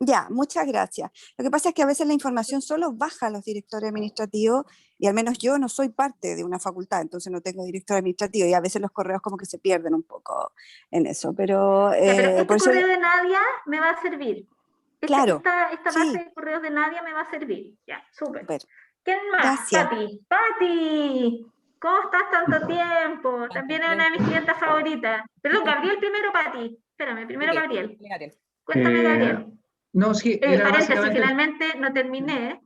Ya, muchas gracias. Lo que pasa es que a veces la información solo baja a los directores administrativos y al menos yo no soy parte de una facultad, entonces no tengo director administrativo y a veces los correos como que se pierden un poco en eso. Pero, pero por correo de Nadia me va a servir. Claro. Esta base de correos de Nadia me va a servir. Ya, súper. ¿Quién más? Gracias. Pati, ¿cómo estás tanto tiempo? También es una de mis clientas favoritas. Perdón, Gabriel primero, Pati. Espérame, primero Gabriel. Cuéntame, Gabriel. No, sí, era básicamente... Finalmente no terminé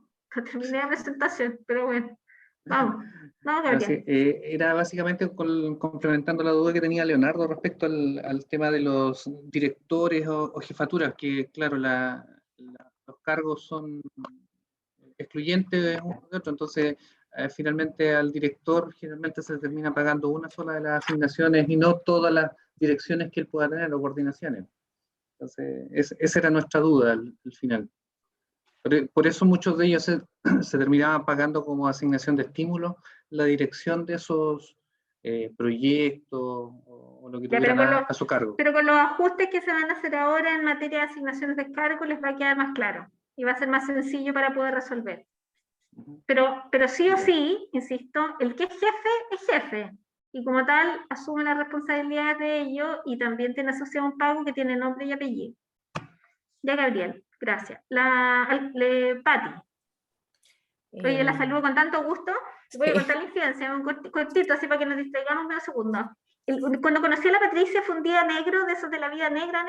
la presentación, pero bueno, vamos, Gabriel. Sí, era básicamente complementando la duda que tenía Leonardo respecto al tema de los directores o jefaturas, que claro, los cargos son excluyentes uno de otro, entonces finalmente al director generalmente se termina pagando una sola de las asignaciones y no todas las direcciones que él pueda tener o coordinaciones. Entonces, esa era nuestra duda al final. Por eso muchos de ellos se terminaban pagando como asignación de estímulo la dirección de esos proyectos o lo que tuvieran a su cargo. Pero con los ajustes que se van a hacer ahora en materia de asignaciones de cargo les va a quedar más claro y va a ser más sencillo para poder resolver. Pero sí o sí, insisto, el que es jefe. Y como tal, asume las responsabilidades de ello y también tiene asociado un pago que tiene nombre y apellido. Ya, Gabriel, gracias. Pati. Oye, la saludo con tanto gusto. Voy a contar la incidencia, un cortito, así para que nos distraigamos medio segundo. Cuando conocí a la Patricia fue un día negro, de esos de la vida negra,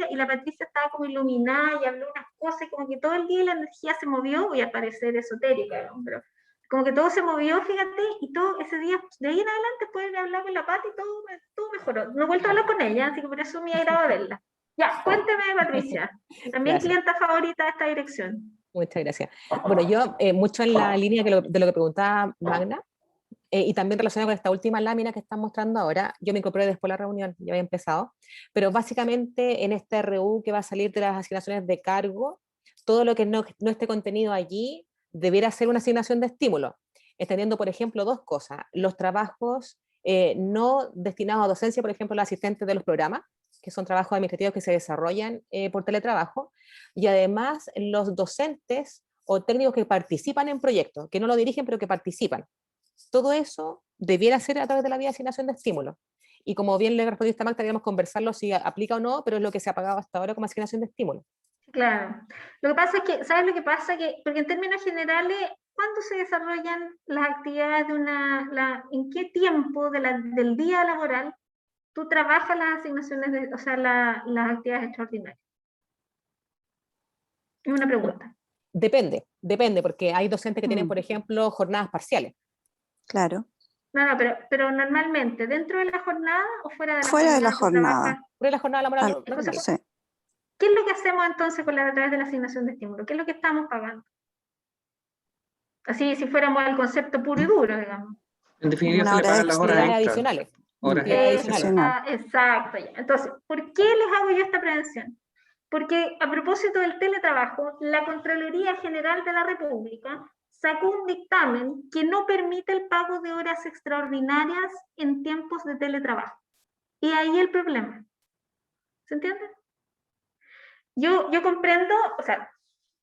y la Patricia estaba como iluminada y habló unas cosas, y como que todo el día la energía se movió, voy a parecer esotérica, ¿no? Pero como que todo se movió, fíjate, y todo ese día, de ahí en adelante, después de hablar con la Pati, todo mejoró. No he vuelto a hablar con ella, así que por eso me agrada verla. Ya, cuénteme, Patricia, también clienta favorita de esta dirección. Muchas gracias. Bueno, yo mucho en la línea de lo que preguntaba Magda, y también relacionado con esta última lámina que están mostrando ahora, yo me incorporé después de la reunión, ya había empezado, pero básicamente en esta RU que va a salir de las asignaciones de cargo, todo lo que no esté contenido allí debiera ser una asignación de estímulo, entendiendo, por ejemplo, dos cosas: los trabajos no destinados a docencia, por ejemplo, los asistentes de los programas, que son trabajos administrativos que se desarrollan por teletrabajo, y además los docentes o técnicos que participan en proyectos, que no lo dirigen, pero que participan. Todo eso debiera ser a través de la vía de asignación de estímulo. Y como bien le respondiste a Magda, queríamos conversarlo si aplica o no, pero es lo que se ha pagado hasta ahora como asignación de estímulo. Claro. Lo que pasa es que, ¿sabes lo que pasa? Porque en términos generales, ¿cuándo se desarrollan las actividades en qué tiempo del día laboral tú trabajas las asignaciones, las actividades extraordinarias? Es una pregunta. Depende, porque hay docentes que tienen, por ejemplo, jornadas parciales. Claro. No, pero normalmente, ¿dentro de la jornada o fuera de la jornada? Fuera de la jornada. Fuera de la jornada laboral. Sí. ¿Qué es lo que hacemos entonces a través de la asignación de estímulo? ¿Qué es lo que estamos pagando? Así, si fuéramos al concepto puro y duro, digamos. En definitiva, se le pagan las horas adicionales. Exacto. Ya. Entonces, ¿por qué les hago yo esta prevención? Porque a propósito del teletrabajo, la Contraloría General de la República sacó un dictamen que no permite el pago de horas extraordinarias en tiempos de teletrabajo. Y ahí el problema. ¿Se entiende? Yo comprendo, o sea,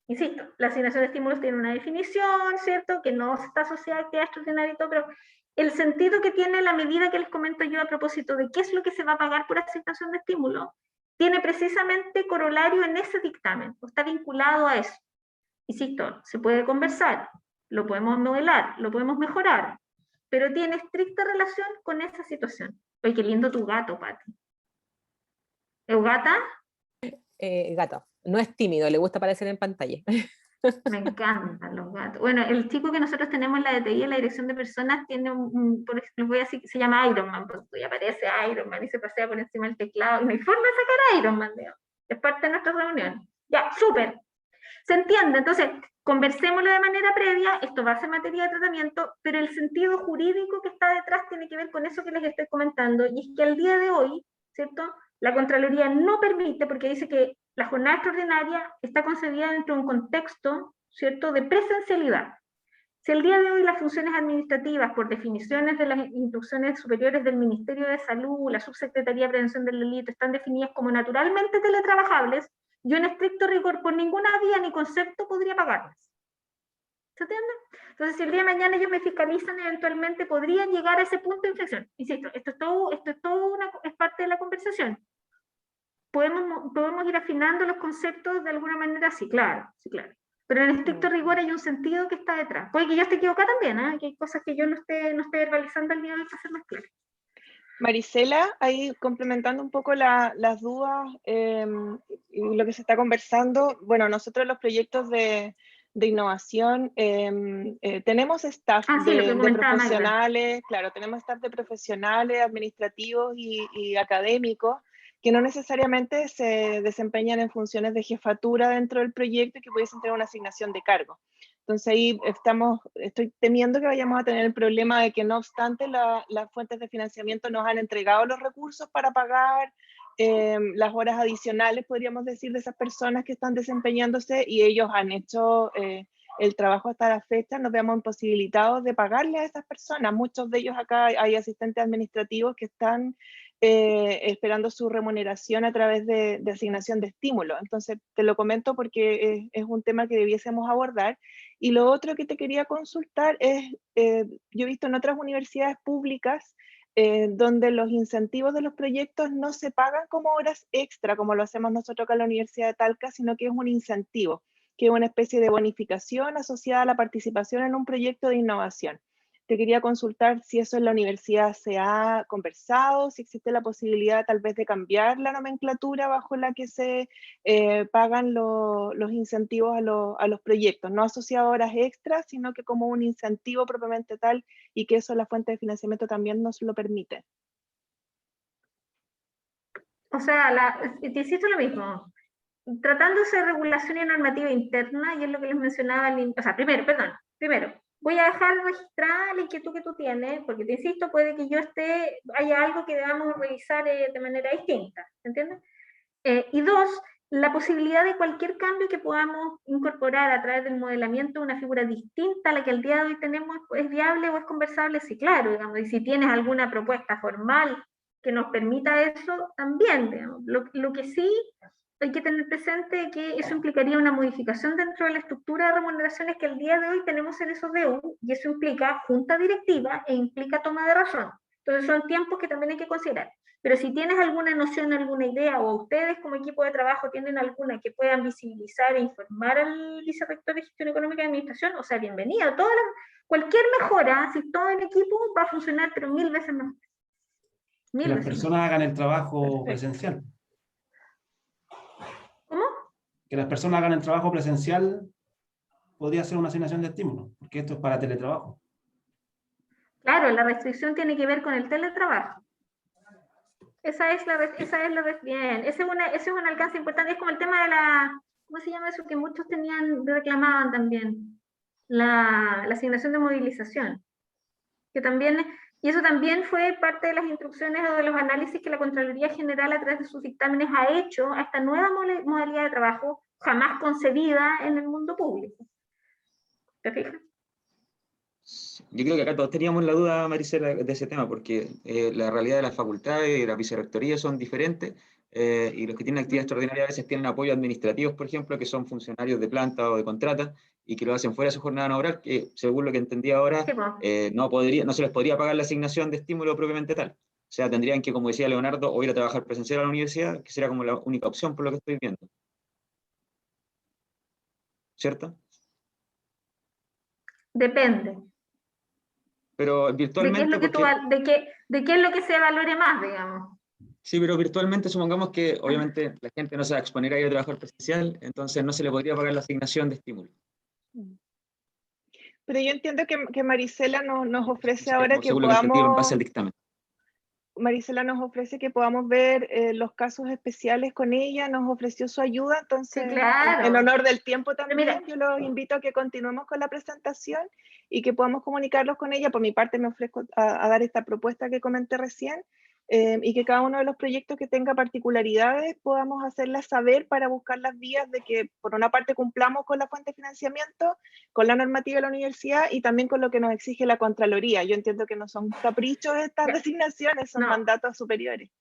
insisto, la asignación de estímulos tiene una definición, ¿cierto? Que no está asociada a actividad extraordinaria y todo, pero el sentido que tiene la medida que les comento yo a propósito de qué es lo que se va a pagar por asignación de estímulos, tiene precisamente corolario en ese dictamen, o está vinculado a eso. Insisto, se puede conversar, lo podemos modelar, lo podemos mejorar, pero tiene estricta relación con esa situación. Oye, qué lindo tu gato, Pati. ¿Es gata? Gato. No es tímido, le gusta aparecer en pantalla. Me encantan los gatos. Bueno, el chico que nosotros tenemos en la DTI, en la dirección de personas, tiene por ejemplo, voy a decir, se llama Iron Man, y aparece Iron Man y se pasea por encima del teclado, y no hay forma de sacar a Iron Man, digamos. Es parte de nuestra reunión. Ya, súper. ¿Se entiende? Entonces, conversémoslo de manera previa, esto va a ser materia de tratamiento, pero el sentido jurídico que está detrás tiene que ver con eso que les estoy comentando, y es que al día de hoy, ¿cierto?, la Contraloría no permite, porque dice que la jornada extraordinaria está concebida dentro de un contexto, ¿cierto?, de presencialidad. Si el día de hoy las funciones administrativas, por definiciones de las instrucciones superiores del Ministerio de Salud, la Subsecretaría de Prevención del Delito, están definidas como naturalmente teletrabajables, yo en estricto rigor, por ninguna vía ni concepto, podría pagarlas. ¿Se entiende? Entonces, si el día de mañana ellos me fiscalizan, eventualmente podrían llegar a ese punto de inflexión. Insisto, esto es parte de la conversación. ¿Podemos ir afinando los conceptos de alguna manera? Sí, claro, sí, claro. Pero en estricto rigor hay un sentido que está detrás. Puede que yo esté equivocada también, que hay cosas que yo no esté verbalizando al día de hoy para ser más claro. Marisela, ahí complementando un poco las dudas y lo que se está conversando, bueno, nosotros los proyectos de innovación tenemos staff de profesionales, claro, tenemos staff de profesionales, administrativos y académicos que no necesariamente se desempeñan en funciones de jefatura dentro del proyecto y que pudiesen tener una asignación de cargo. Entonces ahí estoy temiendo que vayamos a tener el problema de que no obstante las fuentes de financiamiento nos han entregado los recursos para pagar las horas adicionales, podríamos decir, de esas personas que están desempeñándose y ellos han hecho el trabajo hasta la fecha, nos veamos imposibilitados de pagarle a esas personas. Muchos de ellos acá hay asistentes administrativos que están esperando su remuneración a través de asignación de estímulos. Entonces, te lo comento porque es un tema que debiésemos abordar. Y lo otro que te quería consultar es, yo he visto en otras universidades públicas donde los incentivos de los proyectos no se pagan como horas extra, como lo hacemos nosotros acá en la Universidad de Talca, sino que es un incentivo, que es una especie de bonificación asociada a la participación en un proyecto de innovación. Te quería consultar si eso en la universidad se ha conversado, si existe la posibilidad tal vez de cambiar la nomenclatura bajo la que se pagan los incentivos a los proyectos, no asociado a horas extras, sino que como un incentivo propiamente tal y que eso la fuente de financiamiento también nos lo permite. O sea, te insisto lo mismo. Tratándose de regulación y normativa interna, y es lo que les mencionaba, o sea, primero, voy a dejar registrada la inquietud que tú tienes, porque te insisto, puede que haya algo que debamos revisar de manera distinta, ¿entiendes? Y dos, la posibilidad de cualquier cambio que podamos incorporar a través del modelamiento de una figura distinta a la que al día de hoy tenemos, ¿es viable o es conversable? Sí, claro, digamos, y si tienes alguna propuesta formal que nos permita eso, también, digamos. Lo que sí hay que tener presente que eso implicaría una modificación dentro de la estructura de remuneraciones que el día de hoy tenemos en esos DU, y eso implica junta directiva e implica toma de razón. Entonces son tiempos que también hay que considerar. Pero si tienes alguna noción, alguna idea, o ustedes como equipo de trabajo tienen alguna que puedan visibilizar e informar al vicerrector de Gestión Económica y Administración, o sea, bienvenida. Cualquier mejora, si todo en equipo, va a funcionar, pero 1000 veces mejor. Que las personas hagan el trabajo presencial. ¿Cómo? Que las personas hagan el trabajo presencial podría ser una asignación de estímulo, porque esto es para teletrabajo. Claro, la restricción tiene que ver con el teletrabajo. Ese es un alcance importante. Es como el tema de ¿cómo se llama eso? Que muchos reclamaban también. La asignación de movilización. Y eso también fue parte de las instrucciones o de los análisis que la Contraloría General a través de sus dictámenes ha hecho a esta nueva modalidad de trabajo jamás concebida en el mundo público. ¿Te fijas? Yo creo que acá todos teníamos la duda, Maricela, de ese tema, porque la realidad de las facultades y las vicerrectorías son diferentes, y los que tienen actividad extraordinaria a veces tienen apoyos administrativos, por ejemplo, que son funcionarios de planta o de contrata, y que lo hacen fuera de su jornada laboral, que según lo que entendí ahora, Sí, po. no se les podría pagar la asignación de estímulo propiamente tal. O sea, tendrían que, como decía Leonardo, o ir a trabajar presencial a la universidad, que sería como la única opción por lo que estoy viendo. ¿Cierto? Depende. Pero ¿De qué es virtualmente, lo que porque... de qué es lo que se valore más, digamos? Sí, pero virtualmente supongamos que obviamente la gente no se va a exponer a ir a trabajar presencial, entonces no se le podría pagar la asignación de estímulo. Pero yo entiendo que Marisela nos ofrece Sería ahora como que según lo que entendí en podamos, base al dictamen. Marisela nos ofrece que podamos ver los casos especiales con ella, nos ofreció su ayuda, entonces Sí, claro. en honor del tiempo Pero también, mira, yo los invito a que continuemos con la presentación y que podamos comunicarlos con ella. Por mi parte me ofrezco a dar esta propuesta que comenté recién, y que cada uno de los proyectos que tenga particularidades podamos hacerlas saber para buscar las vías de que por una parte cumplamos con la fuente de financiamiento, con la normativa de la universidad y también con lo que nos exige la Contraloría. Yo entiendo que no son caprichos estas Ya. designaciones, son No. mandatos superiores.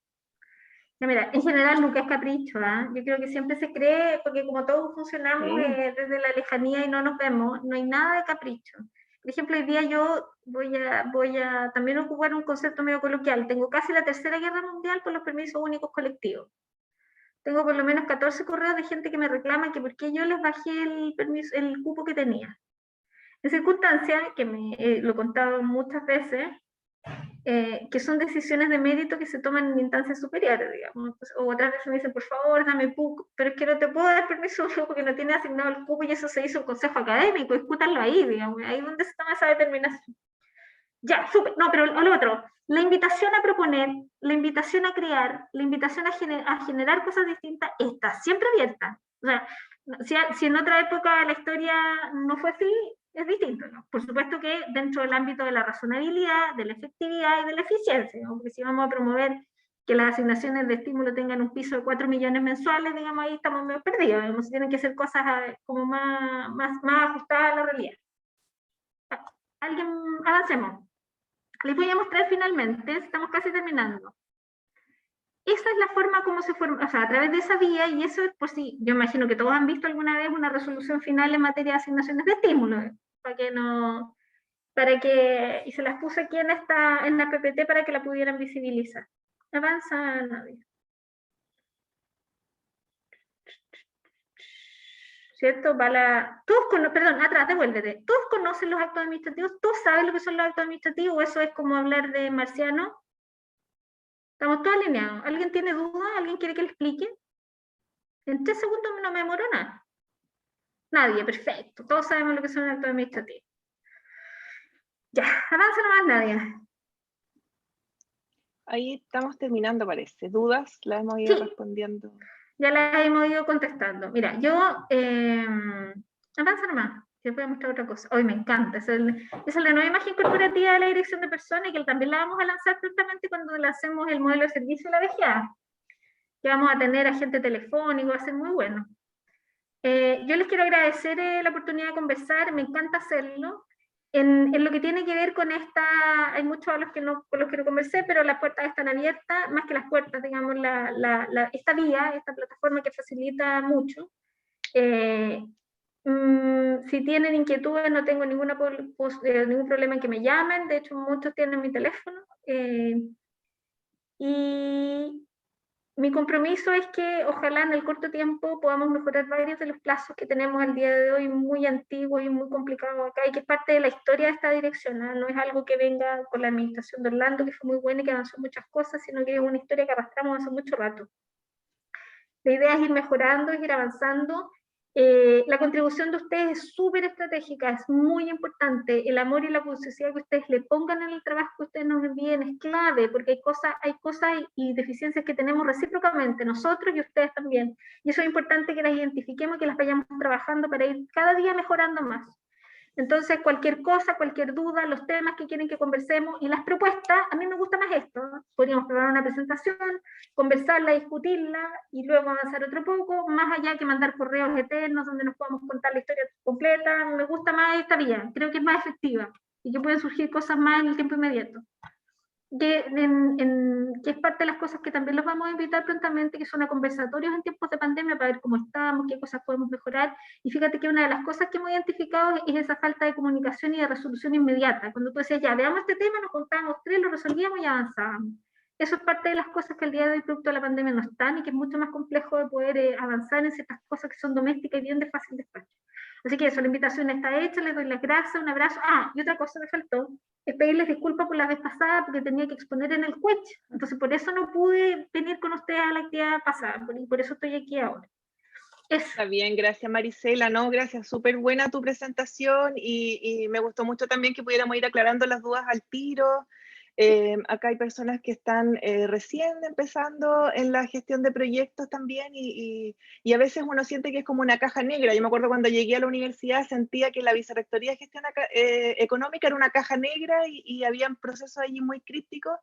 Ya, mira, en general nunca es capricho, ¿ah? Yo creo que siempre se cree, porque como todos funcionamos Sí. desde la lejanía y no nos vemos, no hay nada de capricho. Por ejemplo, hoy día yo voy a también ocupar un concepto medio coloquial. Tengo casi la tercera guerra mundial por los permisos únicos colectivos. Tengo por lo menos 14 correos de gente que me reclama que por qué yo les bajé el permiso, el cupo que tenía. En circunstancias que lo he contado muchas veces, que son decisiones de mérito que se toman en instancias superiores, digamos. Pues, o otras veces me dicen, por favor, dame PUC, pero es que no te puedo dar permiso porque no tiene asignado el cupo y eso se hizo en consejo académico, discútanlo ahí, digamos, ahí es donde se toma esa determinación. Ya, súper, no, pero lo otro, la invitación a proponer, la invitación a crear, la invitación a generar cosas distintas está siempre abierta. O sea, si en otra época de la historia no fue así, es distinto, ¿no? Por supuesto que dentro del ámbito de la razonabilidad, de la efectividad y de la eficiencia, ¿no? Porque si vamos a promover que las asignaciones de estímulo tengan un piso de 4 millones mensuales, digamos, ahí estamos medio perdidos, digamos, tienen que ser cosas como más ajustadas a la realidad. Avancemos. Les voy a mostrar finalmente, estamos casi terminando. Esa es la forma como se forma, o sea, a través de esa vía, y eso es por si, yo imagino que todos han visto alguna vez una resolución final en materia de asignaciones de estímulo, y se las puse aquí en la PPT para que la pudieran visibilizar. Avanza, nadie. ¿Cierto? Perdón, atrás, devuélvete. ¿Todos conocen los actos administrativos? ¿Todos saben lo que son los actos administrativos? ¿O eso es como hablar de marciano? Estamos todos alineados. ¿Alguien tiene dudas? ¿Alguien quiere que le explique? En 3 segundos no me demoro nada. Nadie, perfecto. Todos sabemos lo que son actos administrativos. Ya, avanza nomás, Nadia. Ahí estamos terminando, parece. ¿Dudas? Las hemos ido respondiendo. Ya las hemos ido contestando. Mira, yo... avanza nomás. Yo voy a mostrar otra cosa. Hoy me encanta. Esa es la nueva imagen corporativa de la dirección de personas y que también la vamos a lanzar justamente cuando lancemos el modelo de servicio de la VGA. Que vamos a tener agente telefónico, va a ser muy bueno. Yo les quiero agradecer la oportunidad de conversar, me encanta hacerlo. En lo que tiene que ver con hay muchos con los que no conversé, pero las puertas están abiertas, más que las puertas, digamos, esta vía, esta plataforma que facilita mucho. Si tienen inquietudes, no tengo ningún problema en que me llamen, de hecho muchos tienen mi teléfono. Y mi compromiso es que ojalá en el corto tiempo podamos mejorar varios de los plazos que tenemos al día de hoy, muy antiguos y muy complicados acá, y que es parte de la historia de esta dirección, ¿no? No es algo que venga con la administración de Orlando, que fue muy buena y que avanzó muchas cosas, sino que es una historia que arrastramos hace mucho rato. La idea es ir mejorando, es ir avanzando. La contribución de ustedes es súper estratégica, es muy importante. El amor y la curiosidad que ustedes le pongan en el trabajo que ustedes nos envíen es clave, porque hay cosas y deficiencias que tenemos recíprocamente, nosotros y ustedes también. Y eso es importante que las identifiquemos y que las vayamos trabajando para ir cada día mejorando más. Entonces, cualquier cosa, cualquier duda, los temas que quieren que conversemos y las propuestas, a mí me gusta más esto, ¿no? Podríamos preparar una presentación, conversarla, discutirla y luego avanzar otro poco, más allá que mandar correos eternos donde nos podamos contar la historia completa. Me gusta más esta vía, creo que es más efectiva. y que pueden surgir cosas más en el tiempo inmediato. Que es parte de las cosas que también los vamos a invitar prontamente, que son a conversatorios en tiempos de pandemia para ver cómo estamos, qué cosas podemos mejorar. Y fíjate que una de las cosas que hemos identificado es esa falta de comunicación y de resolución inmediata. Cuando tú decías, ya, veamos este tema, nos contábamos 3, lo resolvíamos y avanzábamos. Eso es parte de las cosas que el día de hoy, producto de la pandemia, no están y que es mucho más complejo de poder avanzar en ciertas cosas que son domésticas y bien de fácil despacho. Así que eso, la invitación está hecha, les doy las gracias, un abrazo. Y otra cosa me faltó, es pedirles disculpas por la vez pasada porque tenía que exponer en el CUECH. Entonces, por eso no pude venir con ustedes a la actividad pasada, por eso estoy aquí ahora. Está bien, gracias Marisela, no, gracias, súper buena tu presentación y me gustó mucho también que pudiéramos ir aclarando las dudas al tiro. Acá hay personas que están recién empezando en la gestión de proyectos también y a veces uno siente que es como una caja negra. Yo me acuerdo cuando llegué a la universidad sentía que la Vicerrectoría de Gestión Económica era una caja negra y habían procesos allí muy críticos.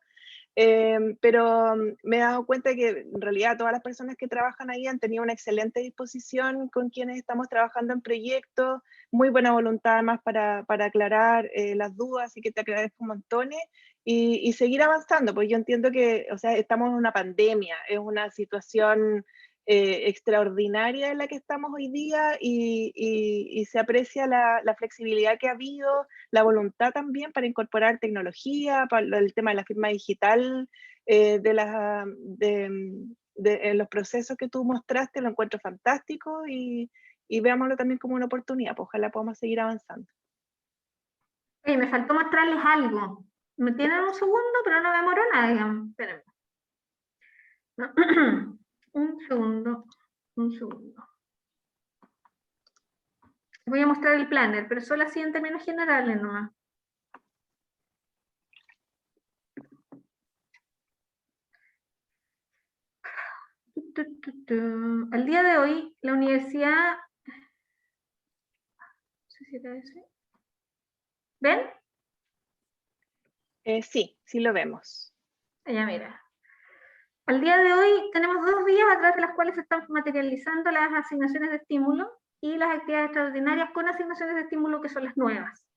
Pero me he dado cuenta que en realidad todas las personas que trabajan ahí han tenido una excelente disposición con quienes estamos trabajando en proyectos, muy buena voluntad además para aclarar las dudas, así que te agradezco montones y seguir avanzando, pues yo entiendo que, o sea, estamos en una pandemia, es una situación extraordinaria en la que estamos hoy día y se aprecia la flexibilidad que ha habido, la voluntad también para incorporar tecnología, para el tema de la firma digital, en los procesos que tú mostraste, lo encuentro fantástico y veámoslo también como una oportunidad, pues ojalá podamos seguir avanzando. Oye, me faltó mostrarles algo. Me tienen un segundo, pero no me demoro nada, digamos. Espérenme. Un segundo. Voy a mostrar el planner, pero solo así en términos generales nomás. Al día de hoy, la universidad... No sé si era ese. ¿Ven? Sí lo vemos. Ya mira. Al día de hoy tenemos 2 vías a través de las cuales se están materializando las asignaciones de estímulo y las actividades extraordinarias con asignaciones de estímulo que son las nuevas.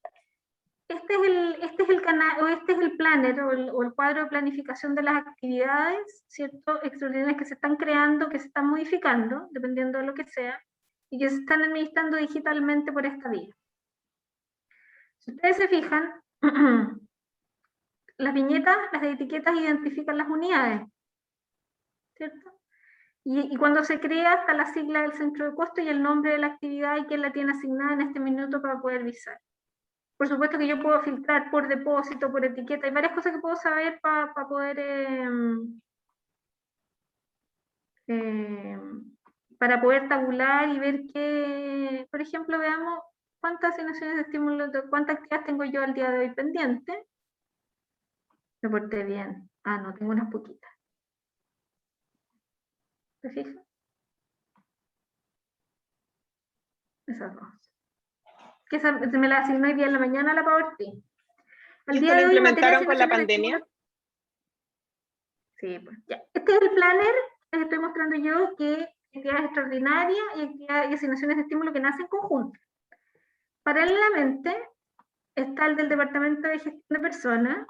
Este es el canal, o este es el planner o el cuadro de planificación de las actividades, ¿cierto? Extraordinarias que se están creando, que se están modificando, dependiendo de lo que sea, y que se están administrando digitalmente por esta vía. Si ustedes se fijan, las viñetas, las etiquetas identifican las unidades, ¿cierto? Y cuando se crea está la sigla del centro de costo y el nombre de la actividad y quién la tiene asignada en este minuto para poder visar. Por supuesto que yo puedo filtrar por depósito, por etiqueta, hay varias cosas que puedo saber para poder tabular y ver que, por ejemplo, veamos cuántas asignaciones de estímulo, cuántas actividades tengo yo al día de hoy pendiente. Me porté bien. No, tengo unas poquitas. ¿Te fijas? Esas dos. Que se me la asignó hoy día en la mañana a la PowerPoint. ¿Y esto lo implementaron con la pandemia? Sí, pues ya. Este es el planner que estoy mostrando yo, que actividades extraordinarias y asignaciones de estímulo que nacen conjuntas. Paralelamente está el del Departamento de Gestión de Personas,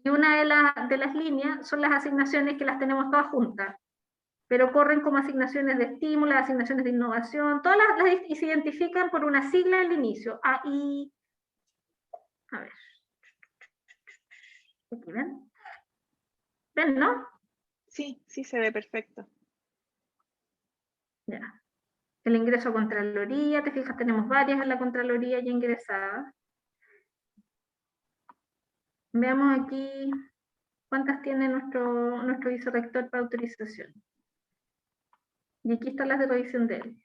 y una de las líneas son las asignaciones que las tenemos todas juntas, pero corren como asignaciones de estímulo, asignaciones de innovación, todas y se identifican por una sigla al inicio. A ver. Aquí ven. ¿Ven, no? Sí, se ve perfecto. Ya. El ingreso a Contraloría, te fijas, tenemos varias en la Contraloría ya ingresadas. Veamos aquí cuántas tiene nuestro vicerrector para autorización. Y aquí están las de revisión de él.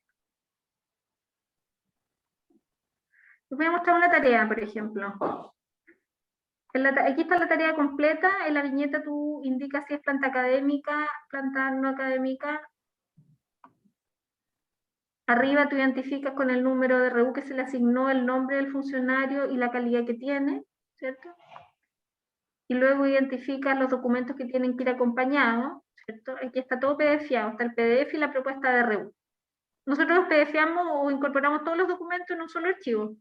Les voy a mostrar una tarea, por ejemplo. Aquí está la tarea completa. En la viñeta tú indicas si es planta académica, planta no académica. Arriba tú identificas con el número de RU que se le asignó el nombre del funcionario y la calidad que tiene, ¿cierto? Y luego identificas los documentos que tienen que ir acompañados, ¿cierto? Aquí está todo PDFeado, está el PDF y la propuesta de RU. Nosotros PDFeamos o incorporamos todos los documentos en un solo archivo.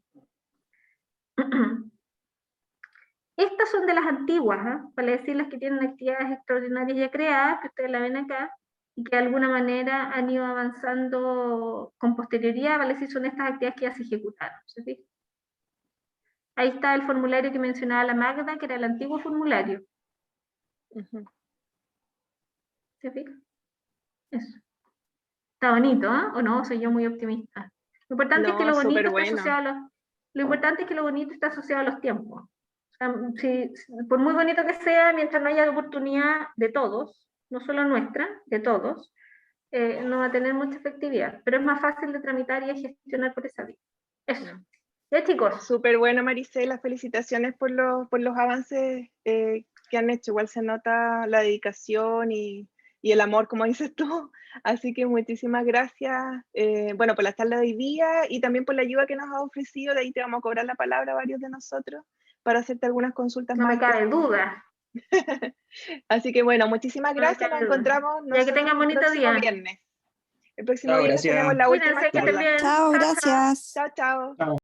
Estas son de las antiguas, para decir las que tienen actividades extraordinarias ya creadas, que ustedes la ven acá, y que de alguna manera han ido avanzando con posterioridad, vale decir, son estas actividades que ya se ejecutaron. ¿Se fijan? Ahí está el formulario que mencionaba la Magda, que era el antiguo formulario. ¿Se fijan? Eso. Está bonito, ¿o no? Soy yo muy optimista. Lo importante es que lo bonito está asociado a los, lo importante es que lo bonito está asociado a los tiempos. O sea, por muy bonito que sea, mientras no haya oportunidad de todos, no solo nuestra, de todos, no va a tener mucha efectividad. Pero es más fácil de tramitar y de gestionar por esa vía. Eso. ¿Ya, chicos? Súper bueno, Marisela. Felicitaciones por los avances que han hecho. Igual se nota la dedicación y el amor, como dices tú. Así que muchísimas gracias, bueno, por la charla de hoy día y también por la ayuda que nos has ofrecido. De ahí te vamos a cobrar la palabra a varios de nosotros para hacerte algunas consultas más. No me cabe duda. Así que bueno, muchísimas gracias. Nos encontramos ya que tengan bonito día. Viernes. El próximo viernes tenemos la última charla. Chao, gracias. Chao, chao.